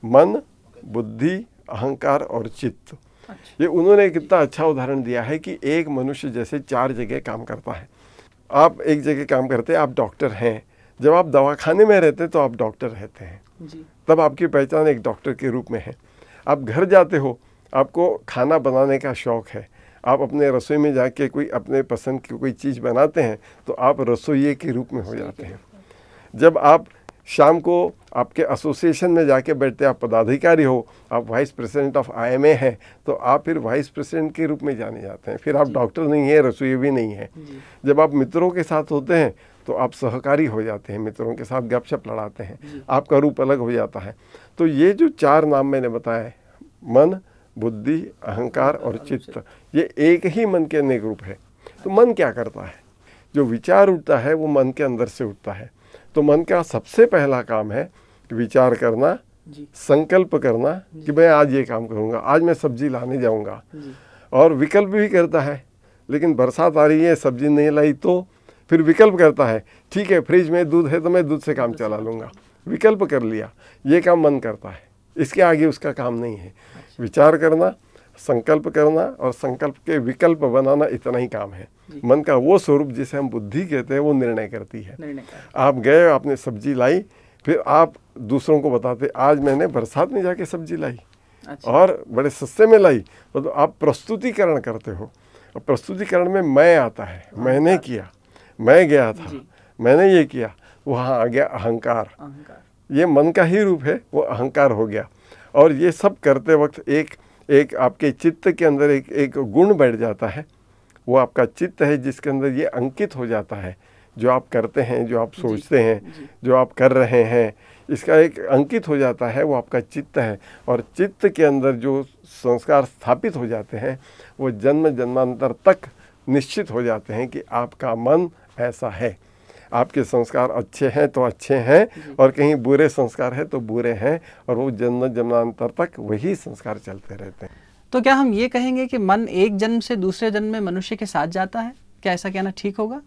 मन, बुद्धि, अहंकार और चित्त। ये उन्होंने कितना अच्छा उदाहरण दिया है कि एक मनुष्य जैसे 4 जगह काम करता है। आप एक जगह काम करते हैं, आप डॉक्टर हैं। जब आप दवाखाने में रहते तो आप डॉक्टर रहते हैं, तब आपकी पहचान एक डॉक्टर के रूप में है। आप घर जाते हो, आपको खाना बनाने का शौक़ है, आप अपने रसोई में जाके कोई अपने पसंद की कोई चीज़ बनाते हैं तो आप रसोइये के रूप में हो जाते हैं। जब आप शाम को आपके एसोसिएशन में जाके बैठते, आप पदाधिकारी हो, आप वाइस प्रेसिडेंट ऑफ IMA हैं, तो आप फिर वाइस प्रेसिडेंट के रूप में जाने जाते हैं। फिर आप डॉक्टर नहीं है, रसोई भी नहीं है। जब आप मित्रों के साथ होते हैं तो आप सहकारी हो जाते हैं, मित्रों के साथ गपशप लड़ाते हैं, आपका रूप अलग हो जाता है। तो ये जो 4 नाम मैंने बताए, मन, बुद्धि, अहंकार और चित्त, ये एक ही मन के अनेक रूप है। तो मन क्या करता है? जो विचार उठता है वो मन के अंदर से उठता है। तो मन का सबसे पहला काम है विचार करना, संकल्प करना कि मैं आज ये काम करूँगा, आज मैं सब्जी लाने जाऊँगा। और विकल्प भी करता है, लेकिन बरसात आ रही है, सब्जी नहीं लाई, तो फिर विकल्प करता है, ठीक है फ्रिज में दूध है तो मैं दूध से काम चला लूँगा। विकल्प कर लिया, ये काम मन करता है, इसके आगे उसका काम नहीं है। विचार करना, संकल्प करना और संकल्प के विकल्प बनाना, इतना ही काम है। मन का वो स्वरूप जिसे हम बुद्धि कहते हैं वो निर्णय करती है। आप गए, आपने सब्जी लाई, फिर आप दूसरों को बताते आज मैंने बरसात में जाके सब्जी लाई और बड़े सस्ते में लाई। तो आप प्रस्तुतिकरण करते हो, और प्रस्तुतिकरण में मैं आता है, मैंने किया, मैं गया था, मैंने ये किया, वहाँ आ गया अहंकार। ये मन का ही रूप है, वो अहंकार हो गया। और ये सब करते वक्त एक आपके चित्त के अंदर एक गुण बैठ जाता है, वो आपका चित्त है जिसके अंदर ये अंकित हो जाता है। जो आप करते हैं, जो आप सोचते हैं, जो आप कर रहे हैं, इसका एक अंकित हो जाता है, वो आपका चित्त है। और चित्त के अंदर जो संस्कार स्थापित हो जाते हैं वो जन्म जन्मांतर तक निश्चित हो जाते हैं कि आपका मन ऐसा है। आपके संस्कार अच्छे हैं तो अच्छे हैं, और कहीं बुरे संस्कार है तो बुरे हैं, और वो जन्म जन्मांतर तक वही संस्कार चलते रहते हैं। तो क्या हम ये कहेंगे कि मन एक जन्म से दूसरे जन्म में मनुष्य के साथ जाता है? क्या ऐसा कहना ठीक होगा?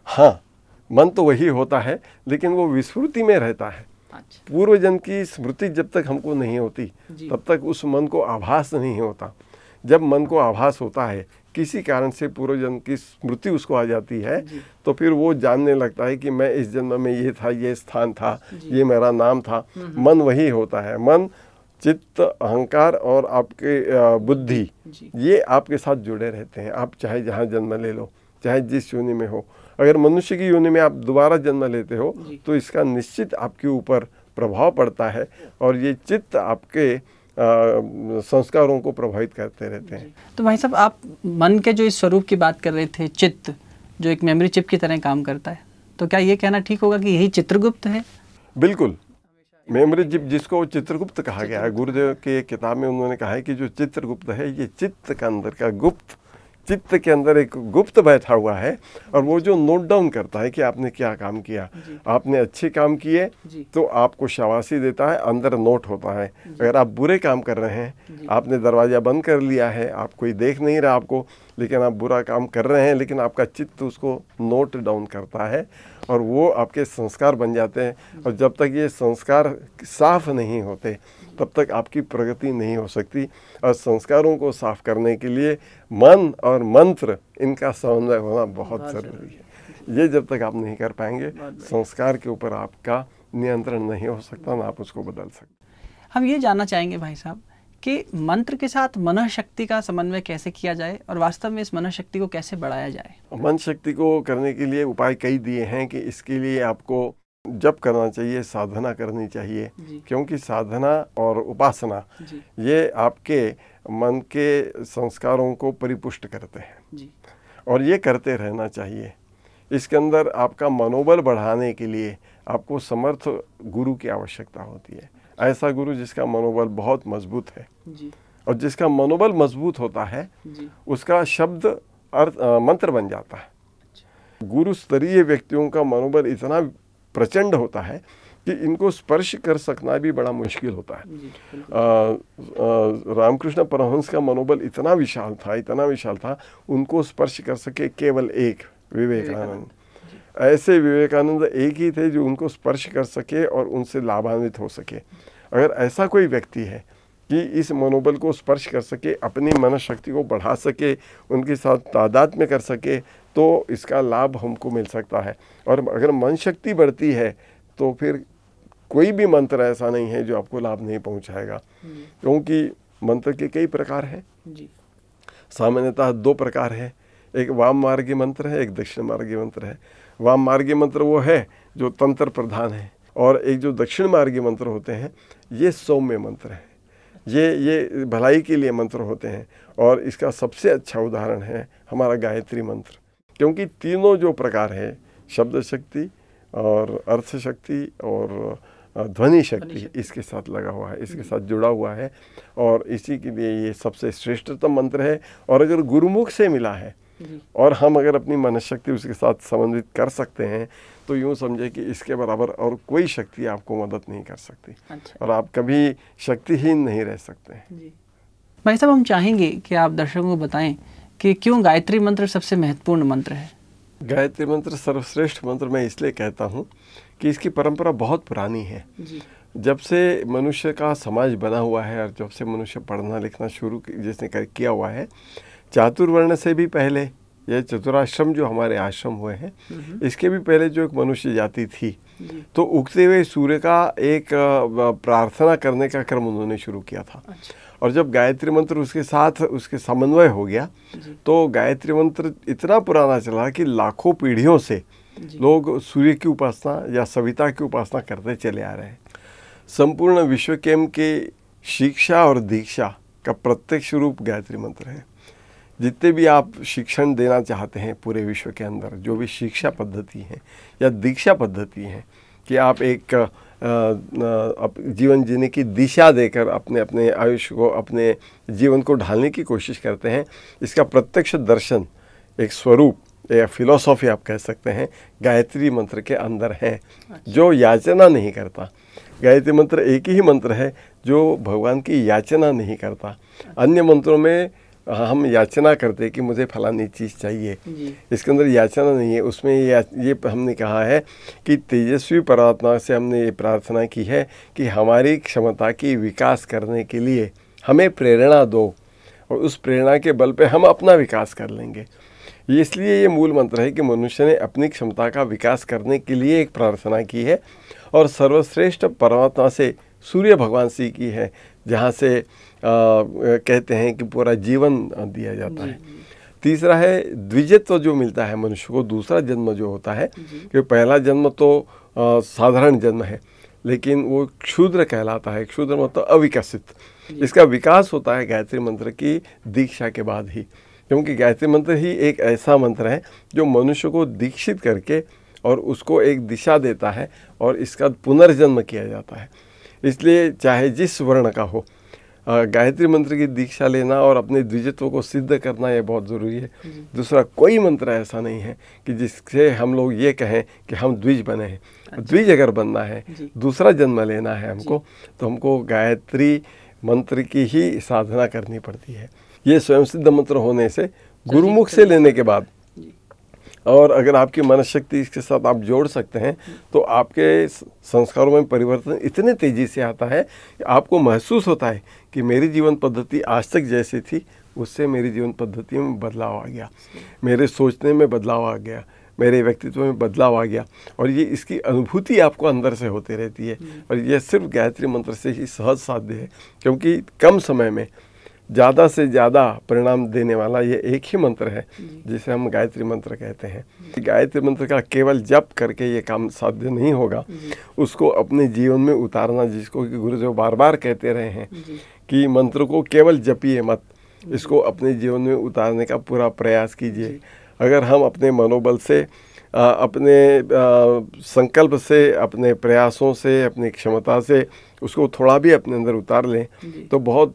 हाँ, मन तो वही होता है, लेकिन वो विस्मृति में रहता है। पूर्व जन्म की स्मृति जब तक हमको नहीं होती तब तक उस मन को आभास नहीं होता। जब मन को आभास होता है, किसी कारण से पूर्व जन्म की स्मृति उसको आ जाती है, तो फिर वो जानने लगता है कि मैं इस जन्म में ये था, ये स्थान था, ये मेरा नाम था। मन वही होता है। मन, चित्त, अहंकार और आपके बुद्धि, ये आपके साथ जुड़े रहते हैं। आप चाहे जहाँ जन्म ले लो, चाहे जिस योनि में हो। अगर मनुष्य की योनि में आप दोबारा जन्म लेते हो तो इसका निश्चित आपके ऊपर प्रभाव पड़ता है, और ये चित्त आपके संस्कारों को प्रभावित करते रहते हैं। तो भाई साहब, आप मन के जो इस स्वरूप की बात कर रहे थे, चित्त जो एक मेमोरी चिप की तरह काम करता है, तो क्या ये कहना ठीक होगा कि यही चित्रगुप्त है? बिल्कुल, मेमोरी चिप जिसको चित्रगुप्त कहा गया है, गुरुदेव के किताब में उन्होंने कहा है कि जो चित्रगुप्त है ये चित्त के अंदर का गुप्त, चित्त के अंदर एक गुप्त बैठा हुआ है, और वो जो नोट डाउन करता है कि आपने क्या काम किया। आपने अच्छे काम किए तो आपको शाबाशी देता है, अंदर नोट होता है। अगर आप बुरे काम कर रहे हैं, आपने दरवाज़ा बंद कर लिया है, आप कोई देख नहीं रहा आपको, लेकिन आप बुरा काम कर रहे हैं, लेकिन आपका चित्त उसको नोट डाउन करता है, और वो आपके संस्कार बन जाते हैं। और जब तक ये संस्कार साफ नहीं होते तब तक आपकी प्रगति नहीं हो सकती। और संस्कारों को साफ करने के लिए मन और मंत्र, इनका समन्वय होना बहुत ज़रूरी है। ये जब तक आप नहीं कर पाएंगे, संस्कार के ऊपर आपका नियंत्रण नहीं हो सकता, ना आप उसको बदल सकते। हम ये जानना चाहेंगे भाई साहब कि मंत्र के साथ मन शक्ति का समन्वय कैसे किया जाए, और वास्तव में इस मन शक्ति को कैसे बढ़ाया जाए? मन शक्ति को करने के लिए उपाय कई दिए हैं कि इसके लिए आपको जप करना चाहिए, साधना करनी चाहिए, क्योंकि साधना और उपासना ये आपके मन के संस्कारों को परिपुष्ट करते हैं, और ये करते रहना चाहिए। इसके अंदर आपका मनोबल बढ़ाने के लिए आपको समर्थ गुरु की आवश्यकता होती है। ऐसा गुरु जिसका मनोबल बहुत मजबूत है, और जिसका मनोबल मजबूत होता है उसका शब्द अर्थ मंत्र बन जाता है। गुरु स्तरीय व्यक्तियों का मनोबल इतना प्रचंड होता है कि इनको स्पर्श कर सकना भी बड़ा मुश्किल होता है। रामकृष्ण परमहंस का मनोबल इतना विशाल था, उनको स्पर्श कर सके केवल एक विवेकानंद। ऐसे विवेकानंद एक ही थे जो उनको स्पर्श कर सके और उनसे लाभान्वित हो सके। अगर ऐसा कोई व्यक्ति है कि इस मनोबल को स्पर्श कर सके, अपनी मनोशक्ति को बढ़ा सके, उनके साथ तादाद में कर सके, तो इसका लाभ हमको मिल सकता है। और अगर मन शक्ति बढ़ती है तो फिर कोई भी मंत्र ऐसा नहीं है जो आपको लाभ नहीं पहुंचाएगा, क्योंकि मंत्र के कई प्रकार हैं। सामान्यतः 2 प्रकार है, एक वाम मार्गी मंत्र है, एक दक्षिण मार्गी मंत्र है। वाम मार्गी मंत्र वो है जो तंत्र प्रधान है, और एक जो दक्षिण मार्गी मंत्र होते हैं ये सौम्य मंत्र हैं, ये भलाई के लिए मंत्र होते हैं। और इसका सबसे अच्छा उदाहरण है हमारा गायत्री मंत्र, क्योंकि तीनों जो प्रकार है, शब्द शक्ति और अर्थ शक्ति और ध्वनि शक्ति, इसके साथ लगा हुआ है, इसके साथ जुड़ा हुआ है, और इसी के लिए ये सबसे श्रेष्ठतम मंत्र है। और अगर गुरुमुख से मिला है और हम अगर अपनी मनशक्ति उसके साथ समन्वित कर सकते हैं, तो यूँ समझे कि इसके बराबर और कोई शक्ति आपको मदद नहीं कर सकती। और आप कभी शक्तिहीन नहीं रह सकते। भाई साहब, हम चाहेंगे कि आप दर्शकों को बताएं कि क्यों गायत्री मंत्र सबसे महत्वपूर्ण मंत्र है। गायत्री मंत्र सर्वश्रेष्ठ मंत्र मैं इसलिए कहता हूँ कि इसकी परंपरा बहुत पुरानी है। जब से मनुष्य का समाज बना हुआ है और जब से मनुष्य पढ़ना लिखना शुरू जिसने किया हुआ है, चातुर्वर्ण से भी पहले, ये चतुराश्रम जो हमारे आश्रम हुए हैं, इसके भी पहले जो एक मनुष्य जाति थी, तो उगते हुए सूर्य का एक प्रार्थना करने का क्रम उन्होंने शुरू किया था। और जब गायत्री मंत्र उसके साथ उसके समन्वय हो गया, तो गायत्री मंत्र इतना पुराना चला कि लाखों पीढ़ियों से लोग सूर्य की उपासना या सविता की उपासना करते चले आ रहे हैं। संपूर्ण विश्व केम के शिक्षा और दीक्षा का प्रत्यक्ष रूप गायत्री मंत्र है। जितने भी आप शिक्षण देना चाहते हैं पूरे विश्व के अंदर, जो भी शिक्षा पद्धति है या दीक्षा पद्धति है, कि आप एक जीवन जीने की दिशा देकर अपने अपने आयुष्य को, अपने जीवन को ढालने की कोशिश करते हैं, इसका प्रत्यक्ष दर्शन, एक स्वरूप या फिलॉसफी आप कह सकते हैं, गायत्री मंत्र के अंदर है, जो याचना नहीं करता। गायत्री मंत्र एक ही मंत्र है जो भगवान की याचना नहीं करता। अन्य मंत्रों में हम याचना करते कि मुझे फलानी चीज़ चाहिए, इसके अंदर याचना नहीं है। उसमें ये हमने कहा है कि तेजस्वी परमात्मा से हमने ये प्रार्थना की है कि हमारी क्षमता की विकास करने के लिए हमें प्रेरणा दो, और उस प्रेरणा के बल पे हम अपना विकास कर लेंगे। इसलिए ये मूल मंत्र है कि मनुष्य ने अपनी क्षमता का विकास करने के लिए एक प्रार्थना की है, और सर्वश्रेष्ठ परमात्मा से सूर्य भगवान से की है, जहाँ से कहते हैं कि पूरा जीवन दिया जाता है। तीसरा है द्विजत्व जो मिलता है मनुष्य को, दूसरा जन्म जो होता है, कि पहला जन्म तो साधारण जन्म है, लेकिन वो क्षुद्र कहलाता है। क्षुद्र मतलब अविकसित। इसका विकास होता है गायत्री मंत्र की दीक्षा के बाद ही, क्योंकि गायत्री मंत्र ही एक ऐसा मंत्र है जो मनुष्य को दीक्षित करके और उसको एक दिशा देता है, और इसका पुनर्जन्म किया जाता है। इसलिए चाहे जिस वर्ण का हो, गायत्री मंत्र की दीक्षा लेना और अपने द्विजत्व को सिद्ध करना ये बहुत ज़रूरी है। दूसरा कोई मंत्र ऐसा नहीं है कि जिससे हम लोग ये कहें कि हम द्विज बने हैं। द्विज अगर बनना है, दूसरा जन्म लेना है हमको, तो हमको गायत्री मंत्र की ही साधना करनी पड़ती है। ये स्वयं सिद्ध मंत्र होने से गुरुमुख से लेने के बाद, और अगर आपकी मनशक्ति इसके साथ आप जोड़ सकते हैं, तो आपके संस्कारों में परिवर्तन इतने तेज़ी से आता है कि आपको महसूस होता है कि मेरी जीवन पद्धति आज तक जैसी थी उससे मेरी जीवन पद्धति में बदलाव आ गया, मेरे सोचने में बदलाव आ गया, मेरे व्यक्तित्व में बदलाव आ गया। और ये इसकी अनुभूति आपको अंदर से होती रहती है, और ये सिर्फ गायत्री मंत्र से ही सहज साध्य है, क्योंकि कम समय में ज़्यादा से ज़्यादा परिणाम देने वाला ये एक ही मंत्र है जिसे हम गायत्री मंत्र कहते हैं। गायत्री मंत्र का केवल जप करके ये काम साध्य नहीं होगा, उसको अपने जीवन में उतारना, जिसको कि गुरुदेव बार बार कहते रहे हैं कि मंत्र को केवल जपिए मत, इसको अपने जीवन में उतारने का पूरा प्रयास कीजिए। अगर हम अपने मनोबल से, अपने संकल्प से, अपने प्रयासों से, अपनी क्षमता से उसको थोड़ा भी अपने अंदर उतार लें, तो बहुत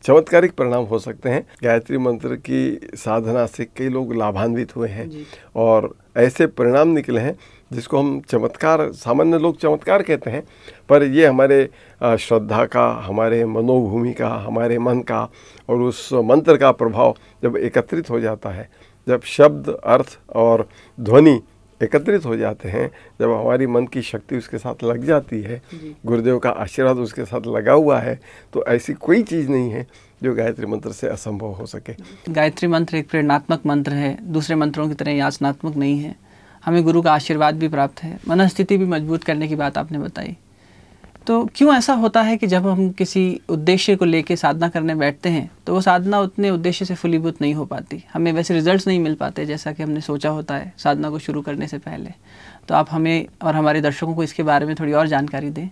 चमत्कारिक परिणाम हो सकते हैं। गायत्री मंत्र की साधना से कई लोग लाभान्वित हुए हैं, और ऐसे परिणाम निकले हैं जिसको हम चमत्कार, सामान्य लोग चमत्कार कहते हैं, पर ये हमारे श्रद्धा का, हमारे मनोभूमि का, हमारे मन का और उस मंत्र का प्रभाव जब एकत्रित हो जाता है, जब शब्द, अर्थ और ध्वनि एकत्रित हो जाते हैं, जब हमारी मन की शक्ति उसके साथ लग जाती है, गुरुदेव का आशीर्वाद उसके साथ लगा हुआ है, तो ऐसी कोई चीज़ नहीं है जो गायत्री मंत्र से असंभव हो सके। गायत्री मंत्र एक प्रेरणात्मक मंत्र है, दूसरे मंत्रों की तरह याचनात्मक नहीं है। हमें गुरु का आशीर्वाद भी प्राप्त है, मनस्थिति भी मजबूत करने की बात आपने बताई। तो क्यों ऐसा होता है कि जब हम किसी उद्देश्य को लेके साधना करने बैठते हैं तो वो साधना उतने उद्देश्य से फलीभूत नहीं हो पाती, हमें वैसे रिजल्ट्स नहीं मिल पाते जैसा कि हमने सोचा होता है साधना को शुरू करने से पहले? तो आप हमें और हमारे दर्शकों को इसके बारे में थोड़ी और जानकारी दें।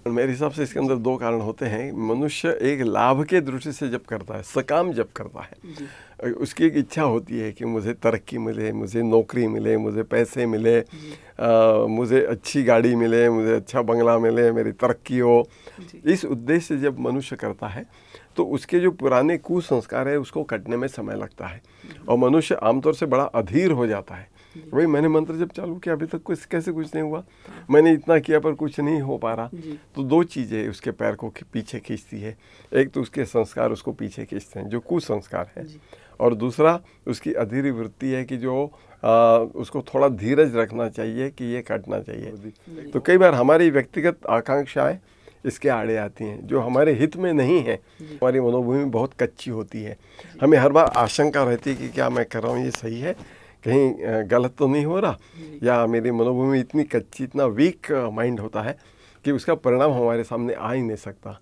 मेरे हिसाब से इसके अंदर दो कारण होते हैं। मनुष्य एक लाभ के दृष्टि से जब करता है, सकाम जब करता है, उसकी एक इच्छा होती है कि मुझे तरक्की मिले, मुझे नौकरी मिले, मुझे पैसे मिले, मुझे अच्छी गाड़ी मिले, मुझे अच्छा बंगला मिले, मेरी तरक्की हो। इस उद्देश्य से जब मनुष्य करता है तो उसके जो पुराने कुसंस्कार है उसको कटने में समय लगता है, और मनुष्य आमतौर से बड़ा अधीर हो जाता है। भाई मैंने मंत्र जब चालू किया अभी तक कुछ कैसे कुछ नहीं हुआ, मैंने इतना किया पर कुछ नहीं हो पा रहा। तो दो चीज़ें उसके पैर को पीछे खींचती है, एक तो उसके संस्कार उसको पीछे खींचते हैं जो कुसंस्कार है, और दूसरा उसकी अधीर वृत्ति है कि जो उसको थोड़ा धीरज रखना चाहिए कि ये कटना चाहिए। तो कई बार हमारी व्यक्तिगत आकांक्षाएं इसके आड़े आती हैं जो हमारे हित में नहीं है। हमारी मनोभूमि बहुत कच्ची होती है, हमें हर बार आशंका रहती है कि क्या मैं कर रहा हूँ ये सही है, कहीं गलत तो नहीं हो रहा, या मेरी मनोभूमि इतनी कच्ची, इतना वीक माइंड होता है कि उसका परिणाम हमारे सामने आ ही नहीं सकता।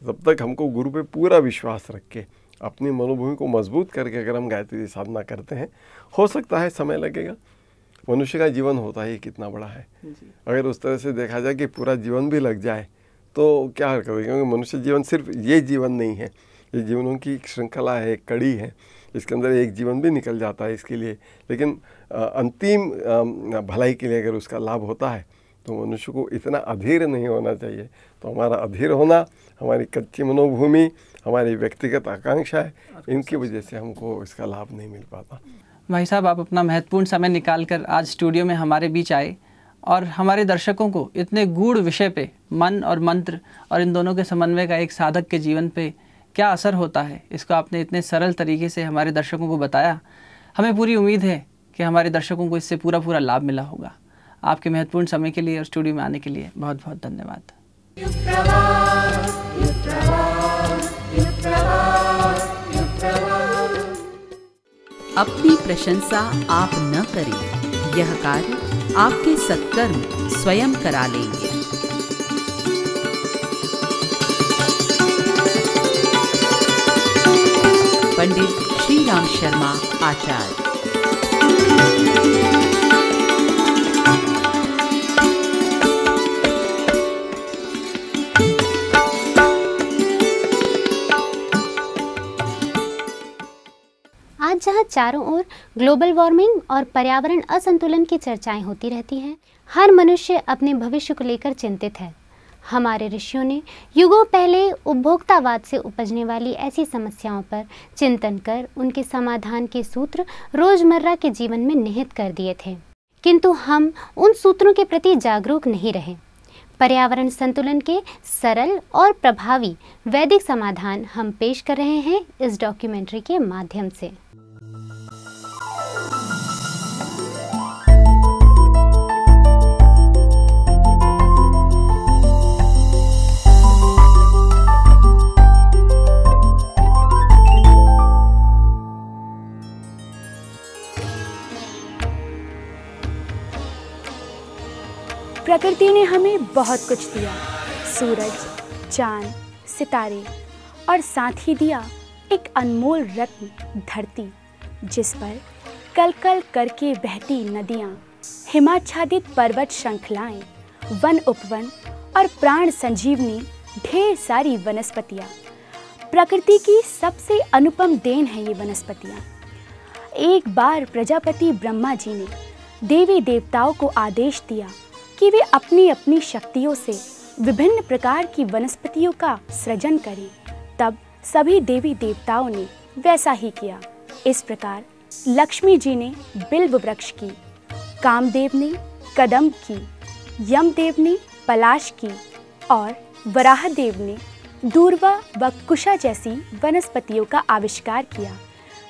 तब तक हमको गुरु पे पूरा विश्वास रख के अपनी मनोभूमि को मजबूत करके अगर हम गायत्री साधना करते हैं, हो सकता है समय लगेगा। मनुष्य का जीवन होता है कितना बड़ा है, अगर उस तरह से देखा जाए कि पूरा जीवन भी लग जाए तो क्या करें, क्योंकि मनुष्य जीवन सिर्फ ये जीवन नहीं है, ये जीवनों की एक श्रृंखला है, एक कड़ी है, इसके अंदर एक जीवन भी निकल जाता है इसके लिए। लेकिन अंतिम भलाई के लिए अगर उसका लाभ होता है तो मनुष्य को इतना अधीर नहीं होना चाहिए। तो हमारा अधीर होना, हमारी कच्ची मनोभूमि, हमारी व्यक्तिगत आकांक्षाएं, इनकी वजह से हमको इसका लाभ नहीं मिल पाता। भाई साहब, आप अपना महत्वपूर्ण समय निकालकर आज स्टूडियो में हमारे बीच आए और हमारे दर्शकों को इतने गूढ़ विषय पे, मन और मंत्र और इन दोनों के समन्वय का एक साधक के जीवन पे क्या असर होता है, इसको आपने इतने सरल तरीके से हमारे दर्शकों को बताया। हमें पूरी उम्मीद है कि हमारे दर्शकों को इससे पूरा लाभ मिला होगा। आपके महत्वपूर्ण समय के लिए और स्टूडियो में आने के लिए बहुत बहुत धन्यवाद। अपनी प्रशंसा आप न करें, यह कार्य आपके सत्कर्म स्वयं करा लेंगे। पंडित श्री राम शर्मा आचार्य। आज जहाँ चारों ओर ग्लोबल वार्मिंग और पर्यावरण असंतुलन की चर्चाएं होती रहती हैं, हर मनुष्य अपने भविष्य को लेकर चिंतित है। हमारे ऋषियों ने युगों पहले उपभोक्तावाद से उपजने वाली ऐसी समस्याओं पर चिंतन कर उनके समाधान के सूत्र रोजमर्रा के जीवन में निहित कर दिए थे, किंतु हम उन सूत्रों के प्रति जागरूक नहीं रहे। पर्यावरण संतुलन के सरल और प्रभावी वैदिक समाधान हम पेश कर रहे हैं इस डॉक्यूमेंट्री के माध्यम से। प्रकृति ने हमें बहुत कुछ दिया, सूरज, चांद, सितारे और साथ ही दिया एक अनमोल रत्न धरती, जिस पर कल कल करके बहती नदियाँ, हिमाच्छादित पर्वत श्रृंखलाएं, वन उपवन और प्राण संजीवनी ढेर सारी वनस्पतियाँ। प्रकृति की सबसे अनुपम देन है ये वनस्पतियाँ। एक बार प्रजापति ब्रह्मा जी ने देवी देवताओं को आदेश दिया कि वे अपनी अपनी शक्तियों से विभिन्न प्रकार की वनस्पतियों का सृजन करें। तब सभी देवी देवताओं ने वैसा ही किया। इस प्रकार लक्ष्मी जी ने बिल्व वृक्ष की, कामदेव ने कदम की, यमदेव ने पलाश की और वराहदेव ने दूर्वा व कुशा जैसी वनस्पतियों का आविष्कार किया।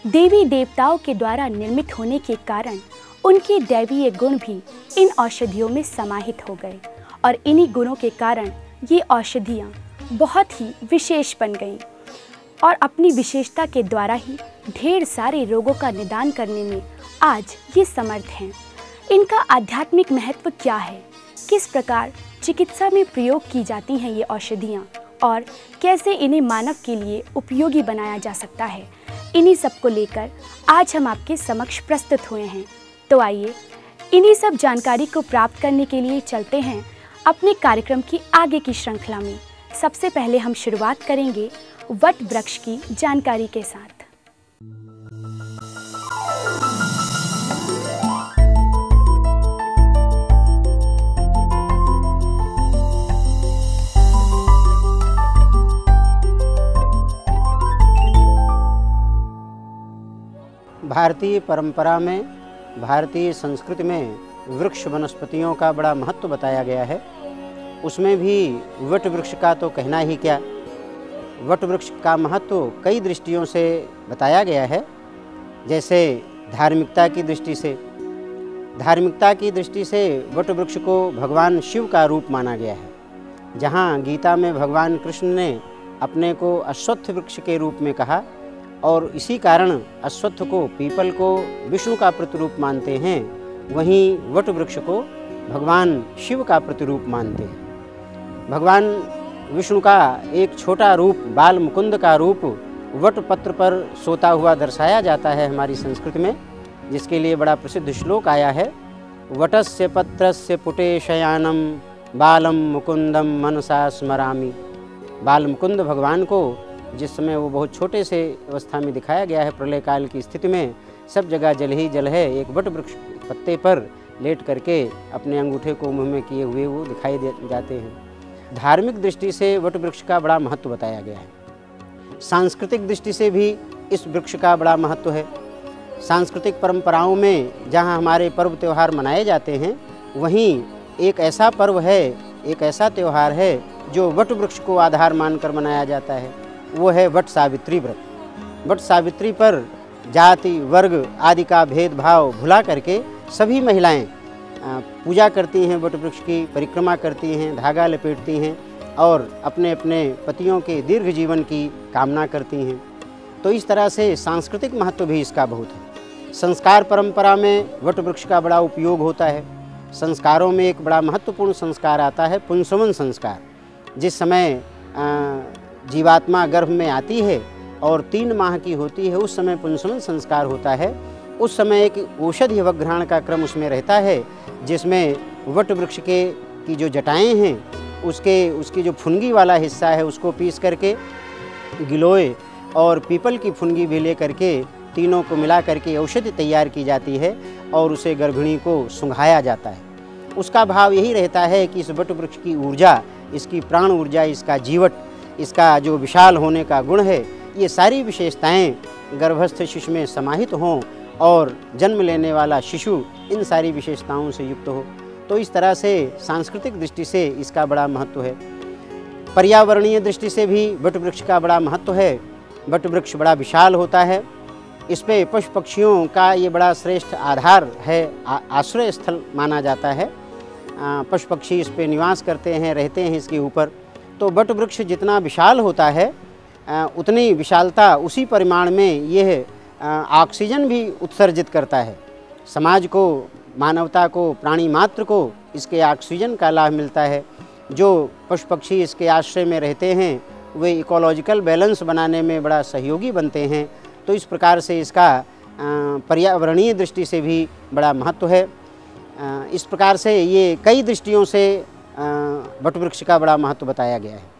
देवी देवताओं के द्वारा निर्मित होने के कारण उनके दैवीय गुण भी इन औषधियों में समाहित हो गए और इन्हीं गुणों के कारण ये औषधियाँ बहुत ही विशेष बन गईं और अपनी विशेषता के द्वारा ही ढेर सारे रोगों का निदान करने में आज ये समर्थ हैं। इनका आध्यात्मिक महत्व क्या है, किस प्रकार चिकित्सा में प्रयोग की जाती हैं ये औषधियाँ और कैसे इन्हें मानव के लिए उपयोगी बनाया जा सकता है, इन्हीं सब को लेकर आज हम आपके समक्ष प्रस्तुत हुए हैं। तो आइए इन्हीं सब जानकारी को प्राप्त करने के लिए चलते हैं अपने कार्यक्रम की आगे की श्रृंखला में। सबसे पहले हम शुरुआत करेंगे वट वृक्ष की जानकारी के साथ। भारतीय परंपरा में, भारतीय संस्कृति में वृक्ष वनस्पतियों का बड़ा महत्व बताया गया है। उसमें भी वट वृक्ष का तो कहना ही क्या। वट वृक्ष का महत्व कई दृष्टियों से बताया गया है। जैसे धार्मिकता की दृष्टि से वट वृक्ष को भगवान शिव का रूप माना गया है। जहाँ गीता में भगवान कृष्ण ने अपने को अश्वत्थ वृक्ष के रूप में कहा और इसी कारण अश्वत्थ को, पीपल को विष्णु का प्रतिरूप मानते हैं, वहीं वट वृक्ष को भगवान शिव का प्रतिरूप मानते हैं। भगवान विष्णु का एक छोटा रूप, बाल मुकुंद का रूप वट पत्र पर सोता हुआ दर्शाया जाता है हमारी संस्कृति में, जिसके लिए बड़ा प्रसिद्ध श्लोक आया है। वटस्य पत्रस्य पुटे शयानम बालम मुकुंदम मनसा स्मरामि। बाल मुकुंद भगवान को जिस समय वो बहुत छोटे से अवस्था में दिखाया गया है, प्रलय काल की स्थिति में सब जगह जल ही जल है। एक वट वृक्ष पत्ते पर लेट करके अपने अंगूठे को मुंह में किए हुए वो दिखाई जाते हैं। धार्मिक दृष्टि से वट वृक्ष का बड़ा महत्व बताया गया है। सांस्कृतिक दृष्टि से भी इस वृक्ष का बड़ा महत्व है। सांस्कृतिक परंपराओं में जहाँ हमारे पर्व त्यौहार मनाए जाते हैं, वहीं एक ऐसा पर्व है, एक ऐसा त्यौहार है जो वट वृक्ष को आधार मानकर मनाया जाता है। वो है वट सावित्री व्रत। वट सावित्री पर जाति वर्ग आदि का भेदभाव भुला करके सभी महिलाएं पूजा करती हैं, वट वृक्ष की परिक्रमा करती हैं, धागा लपेटती हैं और अपने अपने पतियों के दीर्घ जीवन की कामना करती हैं। तो इस तरह से सांस्कृतिक महत्व भी इसका बहुत है। संस्कार परंपरा में वट वृक्ष का बड़ा उपयोग होता है। संस्कारों में एक बड़ा महत्वपूर्ण संस्कार आता है पुंसवन संस्कार। जिस समय जीवात्मा गर्भ में आती है और 3 माह की होती है, उस समय पुंसवन संस्कार होता है। उस समय एक औषधि अवग्रहण का क्रम उसमें रहता है, जिसमें वट वृक्ष की जो जटाएं हैं उसकी जो फुनगी वाला हिस्सा है उसको पीस करके, गिलोय और पीपल की फुनगी भी ले करके तीनों को मिला करके औषधि तैयार की जाती है और उसे गर्भिणी को सुंघाया जाता है। उसका भाव यही रहता है कि इस वट वृक्ष की ऊर्जा, इसकी प्राण ऊर्जा, इसका जीवट, इसका जो विशाल होने का गुण है, ये सारी विशेषताएं गर्भस्थ शिशु में समाहित हों और जन्म लेने वाला शिशु इन सारी विशेषताओं से युक्त हो। तो इस तरह से सांस्कृतिक दृष्टि से इसका बड़ा महत्व है। पर्यावरणीय दृष्टि से भी वट वृक्ष का बड़ा महत्व है। वट वृक्ष बड़ा विशाल होता है। इस पे पशु पक्षियों का ये बड़ा श्रेष्ठ आधार है, आश्रय स्थल माना जाता है। पशु पक्षी इस पे निवास करते हैं, रहते हैं इसके ऊपर। तो वट वृक्ष जितना विशाल होता है उतनी विशालता उसी परिमाण में यह ऑक्सीजन भी उत्सर्जित करता है। समाज को, मानवता को, प्राणी मात्र को इसके ऑक्सीजन का लाभ मिलता है। जो पशु पक्षी इसके आश्रय में रहते हैं वे इकोलॉजिकल बैलेंस बनाने में बड़ा सहयोगी बनते हैं। तो इस प्रकार से इसका पर्यावरणीय दृष्टि से भी बड़ा महत्व है। इस प्रकार से ये कई दृष्टियों से वट वृक्ष का बड़ा महत्व बताया गया है।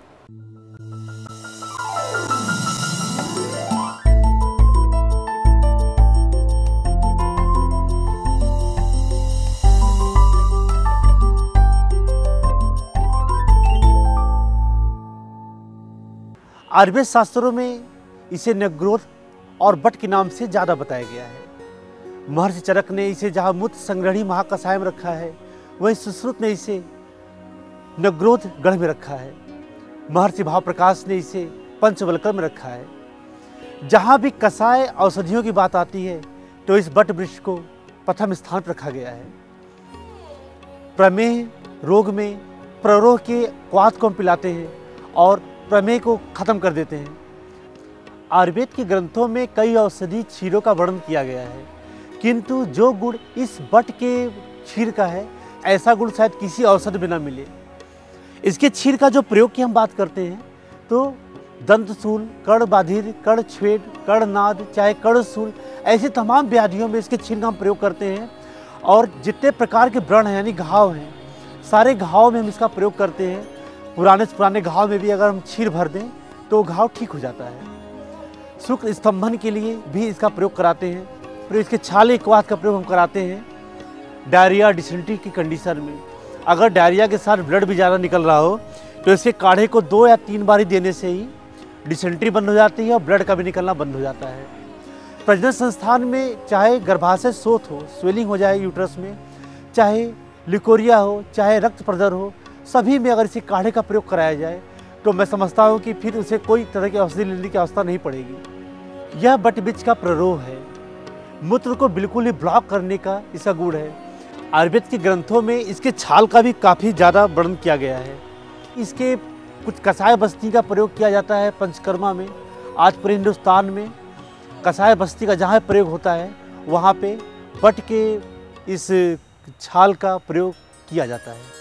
आयुर्वेद शास्त्रों में इसे नवग्रोध और वट के नाम से ज़्यादा बताया गया है। महर्षि चरक ने इसे जहाँ मूत्र संग्रहणी महाकषाय में रखा है, वहीं सुश्रुत ने इसे नवग्रोध गढ़ में रखा है। महर्षि भाव प्रकाश ने इसे पंचवल्कर में रखा है। जहाँ भी कषाय औषधियों की बात आती है तो इस वट वृक्ष को प्रथम स्थान पर रखा गया है। प्रमेह रोग में प्ररोह के क्वाथ को हम पिलाते हैं और प्रमेह को खत्म कर देते हैं। आयुर्वेद के ग्रंथों में कई औषधि क्षीरों का वर्णन किया गया है, किंतु जो गुण इस वट के क्षीर का है ऐसा गुण शायद किसी औषध में न मिले। इसके क्षीर का जो प्रयोग की हम बात करते हैं तो दंतशूल, कर्णबाधिर, कर्णछेद, कर्णनाद, चाहे कर्णशूल, ऐसे तमाम व्याधियों में इसके क्षीर का हम प्रयोग करते हैं। और जितने प्रकार के व्रण हैं यानी घाव हैं, सारे घाव में हम इसका प्रयोग करते हैं। पुराने से पुराने घाव में भी अगर हम क्षीर भर दें तो घाव ठीक हो जाता है। शुक्र स्तंभन के लिए भी इसका प्रयोग कराते हैं। फिर इसके छाले क्वाथ का प्रयोग हम कराते हैं डायरिया, डिसेंट्री की कंडीशन में। अगर डायरिया के साथ ब्लड भी ज़्यादा निकल रहा हो तो इसके काढ़े को 2 या 3 बारी देने से ही डिसेंट्री बंद हो जाती है और ब्लड का भी निकलना बंद हो जाता है। प्रजनन संस्थान में चाहे गर्भाशय शोथ हो, स्वेलिंग हो जाए यूट्रस में, चाहे लिकोरिया हो, चाहे रक्त प्रदर हो, सभी में अगर इसी काढ़े का प्रयोग कराया जाए तो मैं समझता हूँ कि फिर उसे कोई तरह की औषधि लेने की आवश्यकता नहीं पड़ेगी। यह वट वृक्ष का प्ररोह है। मूत्र को बिल्कुल ही ब्लॉक करने का इसका गुण है। आयुर्वेद के ग्रंथों में इसके छाल का भी काफ़ी ज़्यादा वर्णन किया गया है। इसके कुछ कषाय बस्ती का प्रयोग किया जाता है पंचकर्मा में। आज पूरे हिंदुस्तान में कषाय बस्ती का जहाँ प्रयोग होता है वहाँ पे वट के इस छाल का प्रयोग किया जाता है।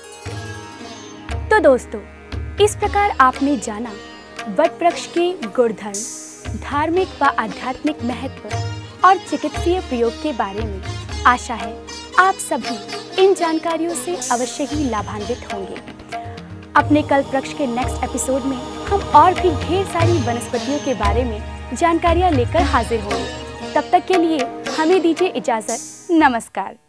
तो दोस्तों, इस प्रकार आपने जाना वट वृक्ष के गुणधर्म, धार्मिक व आध्यात्मिक महत्व और चिकित्सीय प्रयोग के बारे में। आशा है आप सभी इन जानकारियों से अवश्य ही लाभान्वित होंगे। अपने कल्प वृक्ष के नेक्स्ट एपिसोड में हम और भी ढेर सारी वनस्पतियों के बारे में जानकारियाँ लेकर हाजिर होंगे। तब तक के लिए हमें दीजिए इजाज़त। नमस्कार।